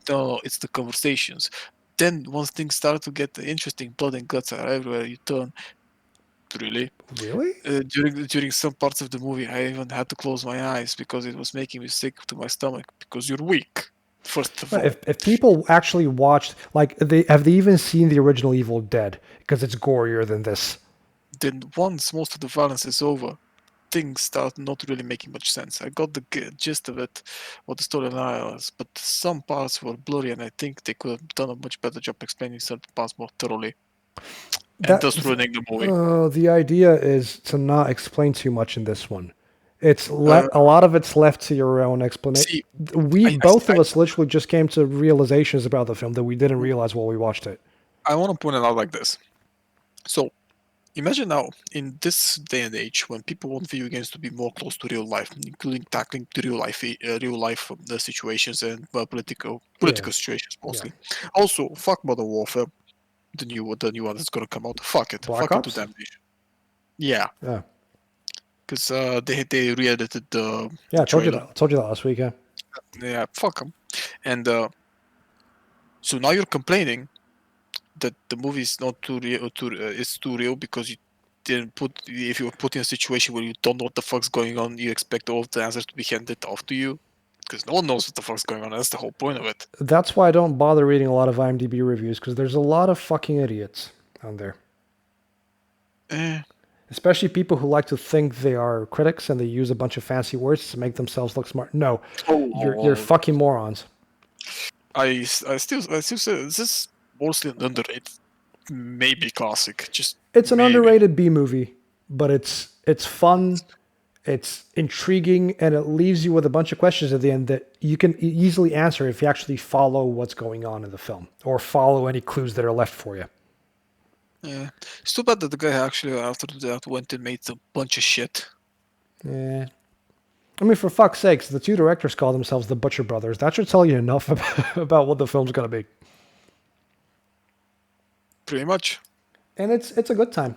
S2: No, it's the conversations. Then once things start to get interesting, blood and guts are everywhere you turn. Really? During some parts of the movie, I even had to close my eyes because it was making me sick to my stomach. Because you're weak. First of all,
S1: if people actually watched, like, have they even seen the original Evil Dead? Because it's gorier than this.
S2: Then once most of the violence is over, things start not really making much sense. I got the gist of it, what the storyline was, but some parts were blurry, and I think they could have done a much better job explaining certain parts more thoroughly. And thus ruining the movie.
S1: The idea is to not explain too much in this one. It's a lot of it's left to your own explanation. Both of us literally just came to realizations about the film that we didn't realize while we watched it.
S2: I want to point it out like this. So, Imagine now, in this day and age, when people want video games to be more close to real life, including tackling the real life situations and political
S1: Yeah.
S2: situations
S1: Yeah.
S2: mostly. Also, fuck Modern Warfare, the new one that's gonna come out. Fuck it,
S1: Black
S2: fuck it to
S1: Ops?
S2: damnation. Yeah,
S1: Yeah.
S2: because they re-edited the
S1: Yeah, I told you
S2: trailer.
S1: that. I told you that last week. Yeah.
S2: Yeah, fuck them. And so now you're complaining that the movie is not too real, it's too real because you didn't put. If you were put in a situation where you don't know what the fuck's going on, you expect all of the answers to be handed off to you because no one knows what the fuck's going on. That's the whole point of it.
S1: That's why I don't bother reading a lot of IMDb reviews because there's a lot of fucking idiots on there.
S2: Eh,
S1: Especially people who like to think they are critics and they use a bunch of fancy words to make themselves look smart. No, you're
S2: oh,
S1: fucking morons.
S2: I still say this is mostly an underrated, maybe classic. Just
S1: It's an
S2: maybe.
S1: underrated B movie, but it's fun, it's intriguing, and it leaves you with a bunch of questions at the end that you can easily answer if you actually follow what's going on in the film or follow any clues that are left for you.
S2: Yeah, it's too bad that the guy actually after that went and made a bunch of shit.
S1: Yeah. I mean, for fuck's sakes, the two directors call themselves the Butcher Brothers. That should tell you enough about what the film's gonna be.
S2: Pretty much.
S1: And it's a good time.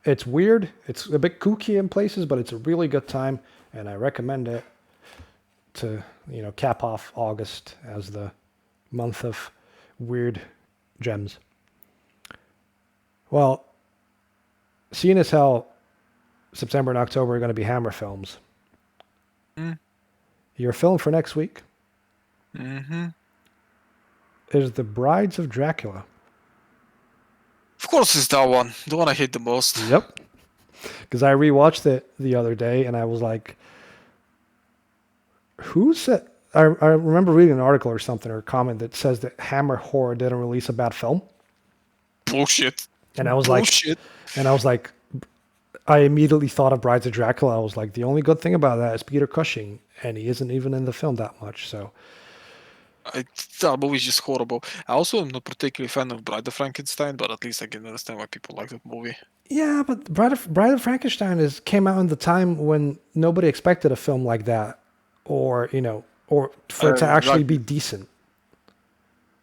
S1: It's weird. It's a bit kooky in places, but it's a really good time, and I recommend it to cap off August as the month of weird gems. Well, seeing as how September and October are going to be Hammer films,
S2: Mm.
S1: your film for next week
S2: Mm-hmm.
S1: is The Brides of Dracula.
S2: Of course, it's that one. The one I hate the most.
S1: Yep. Because I rewatched it the other day and I was like, who said. I remember reading an article or something or a comment that says that Hammer Horror didn't release a bad film.
S2: Bullshit.
S1: And I was
S2: Bullshit.
S1: like, I immediately thought of Brides of Dracula. I was like, the only good thing about that is Peter Cushing, and he isn't even in the film that much. So
S2: That movie is just horrible. I also am not particularly a fan of Bride of Frankenstein, but at least I can understand why people like that movie.
S1: yeah, but Bride of Frankenstein came out in the time when nobody expected a film like that, or or for it to actually be decent.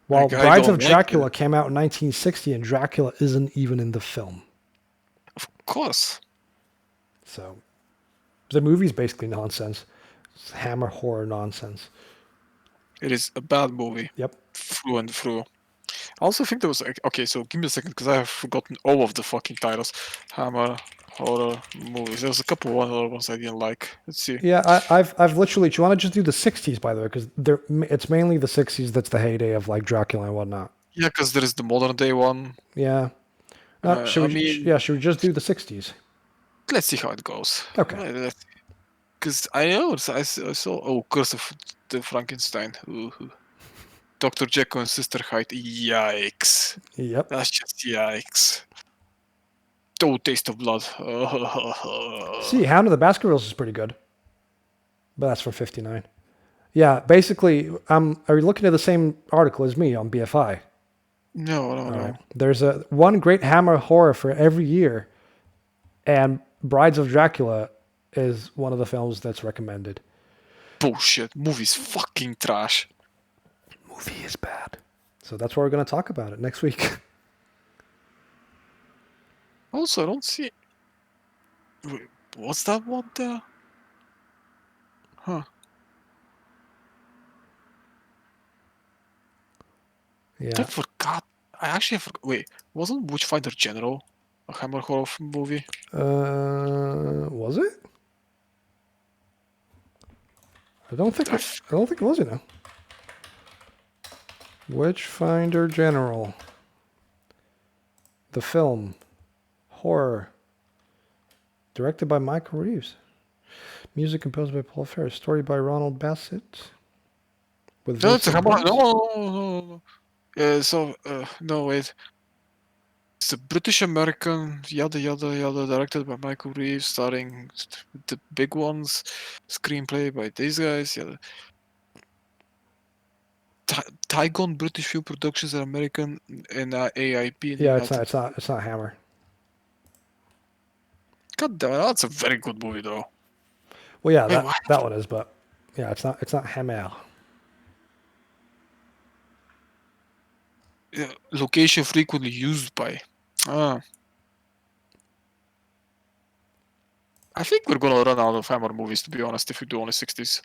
S1: While
S2: I
S1: Brides
S2: don't
S1: of
S2: like
S1: Dracula
S2: it.
S1: came out in 1960, and Dracula isn't even in the film.
S2: Of course.
S1: So the movie's basically nonsense. It's Hammer horror nonsense.
S2: It is a bad movie.
S1: Yep.
S2: Through and through. I also think there was okay, so give me a second because I have forgotten all of the fucking titles. Hammer horror movies. There was a couple of other ones I didn't like. Let's see.
S1: Yeah, I've literally. Do you want to just do the 60s, by the way? Because it's mainly the 60s that's the heyday of like Dracula and whatnot.
S2: Yeah, because there is the modern day one.
S1: Yeah.
S2: I mean,
S1: Should we just do the 60s?
S2: let's see how it goes.
S1: Okay.
S2: Because I know I saw Curse of the Frankenstein. Ooh. Dr. Jekyll and Sister Hyde. Yikes.
S1: Yep.
S2: That's just yikes. Oh, Taste of Blood.
S1: See, Hound of the Baskervilles is pretty good, but that's from '59. Yeah, basically, are you looking at the same article as me on BFI?
S2: No.
S1: All right. There's one great Hammer horror for every year, and Brides of Dracula is one of the films that's recommended.
S2: Bullshit. Movie's fucking trash.
S1: Movie is bad. So that's why we're going to talk about it next week.
S2: Also, I don't see. Wait, what's that one there? Huh. I
S1: Yeah.
S2: forgot. I actually forgot. Wait, wasn't Witchfinder General a Hammer horror movie?
S1: Was it? I don't think it was, Witchfinder General. The film. Horror. Directed by Michael Reeves. Music composed by Paul Ferris. Story by Ronald Bassett. With
S2: No, it's a
S1: Vincent
S2: Hammer.
S1: Price.
S2: No. No, wait. It's a British American, yada yada yada, directed by Michael Reeves, starring the big ones, screenplay by these guys. Yada. Tygon British Film Productions are American and AIP. And
S1: Yeah, it's not Hammer.
S2: God damn, that's a very good movie though.
S1: Well, yeah,
S2: Wait, what?
S1: that one is, but yeah, it's not Hammer.
S2: Location frequently used by. Ah. I think we're gonna run out of Hammer movies, to be honest, if we do only 60s.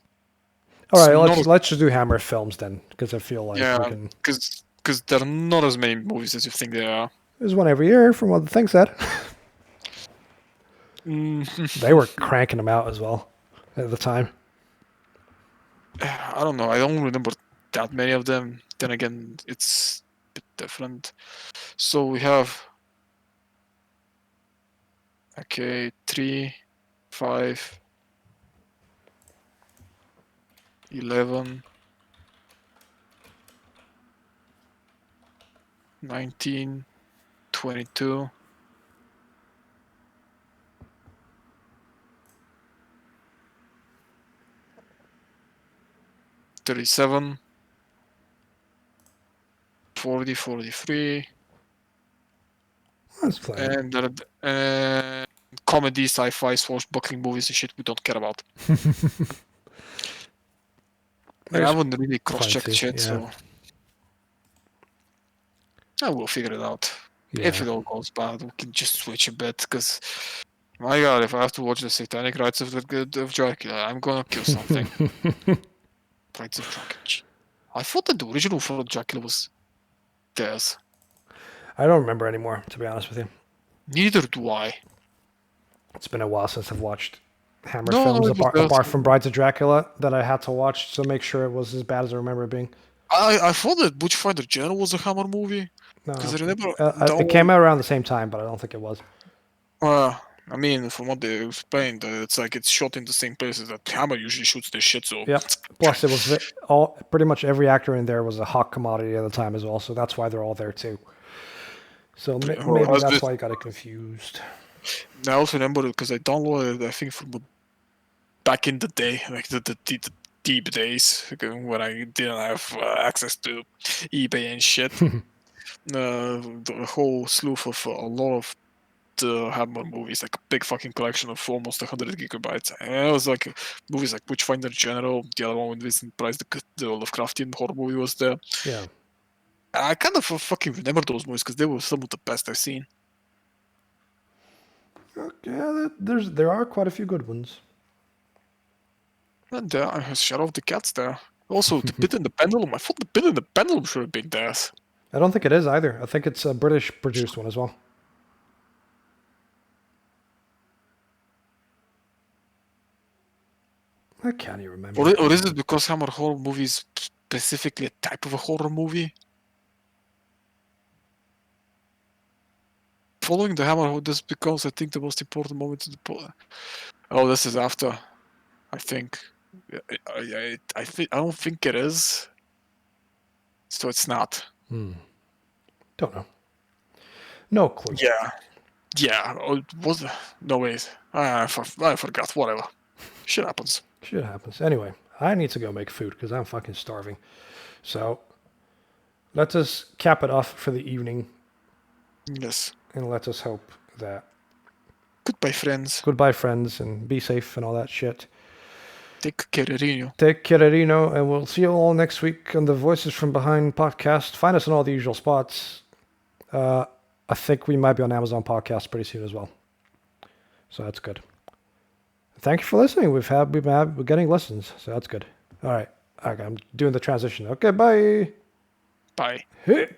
S1: All
S2: It's
S1: right,
S2: not,
S1: let's just do Hammer films then, because I feel like we
S2: yeah,
S1: can.
S2: because there are not as many movies as you think there are.
S1: There's one every year, from what the thing said.
S2: Mm,
S1: They were cranking them out as well at the time.
S2: I don't know. I don't remember that many of them. Then again, it's a bit different. So we have, okay, 3, 5, 11, 19, 22. 37, 40, 43,
S1: That's plenty.
S2: and comedy, sci-fi, swashbuckling movies and shit we don't care about. Like, I
S1: There's
S2: wouldn't really cross-check
S1: plenty,
S2: shit,
S1: yeah.
S2: so I will figure it out. If
S1: Yeah.
S2: it all goes bad, we can just switch a bit, because, my god, if I have to watch the Satanic Rites of Dracula, I'm gonna kill something. Rites of Dracula. I thought that the original for Dracula was theirs.
S1: I don't remember anymore, to be honest with you.
S2: Neither do I.
S1: It's been a while since I've watched Hammer
S2: No,
S1: films,
S2: it was
S1: apart
S2: theirs.
S1: from Brides of Dracula, that I had to watch to make sure it was as bad as I remember it being.
S2: I thought that Butchfinder General was a Hammer movie. Because
S1: No,
S2: I remember that
S1: it
S2: one.
S1: came out around the same time, but I don't think it was.
S2: I mean, from what they explained, it's like it's shot in the same places that Hammer usually shoots their shit. So
S1: Yep. Plus, it was pretty much every actor in there was a hot commodity at the time as well, so that's why they're all there too. So
S2: Well,
S1: maybe
S2: as
S1: that's
S2: with-
S1: why you got it confused.
S2: I also remember it because I downloaded it, I think, from back in the day, like the deep days, when I didn't have access to eBay and shit. The whole slew of a lot of the Hammer movies, like a big fucking collection of almost 100 gigabytes. And it was like movies like Witchfinder General, the other one with Vincent Price, the Lovecraftian horror movie was there.
S1: Yeah.
S2: And I kind of fucking remember those movies because they were some of the best I've seen.
S1: Yeah, there are quite a few good ones.
S2: And Shadow of the Cats there. Also, The Pit and the Pendulum. I thought The Pit and the Pendulum should have been theirs.
S1: I don't think it is either. I think it's a British produced one as well. I can't even remember.
S2: Or is it because Hammer horror movies specifically a type of a horror movie? Following the Hammer, this becomes, I think, the most important moment in the Oh, this is after, I think. I don't think it is. So it's not.
S1: Don't know. No clue.
S2: Yeah. Oh, was no wait. I forgot. Whatever. Shit happens.
S1: Shit happens. Anyway, I need to go make food because I'm fucking starving. So let us cap it off for the evening,
S2: Yes.
S1: and let us hope that
S2: Goodbye, friends.
S1: goodbye, friends, and be safe and all that shit.
S2: Take care, Rino.
S1: Take care, Reno, and we'll see you all next week on the Voices from Behind podcast. Find us in all the usual spots. I think we might be on Amazon Podcast pretty soon as well. So that's good. Thank you for listening. We're getting listens, so that's good. All right. Okay, I'm doing the transition. Okay, bye.
S2: Bye.
S1: Hey.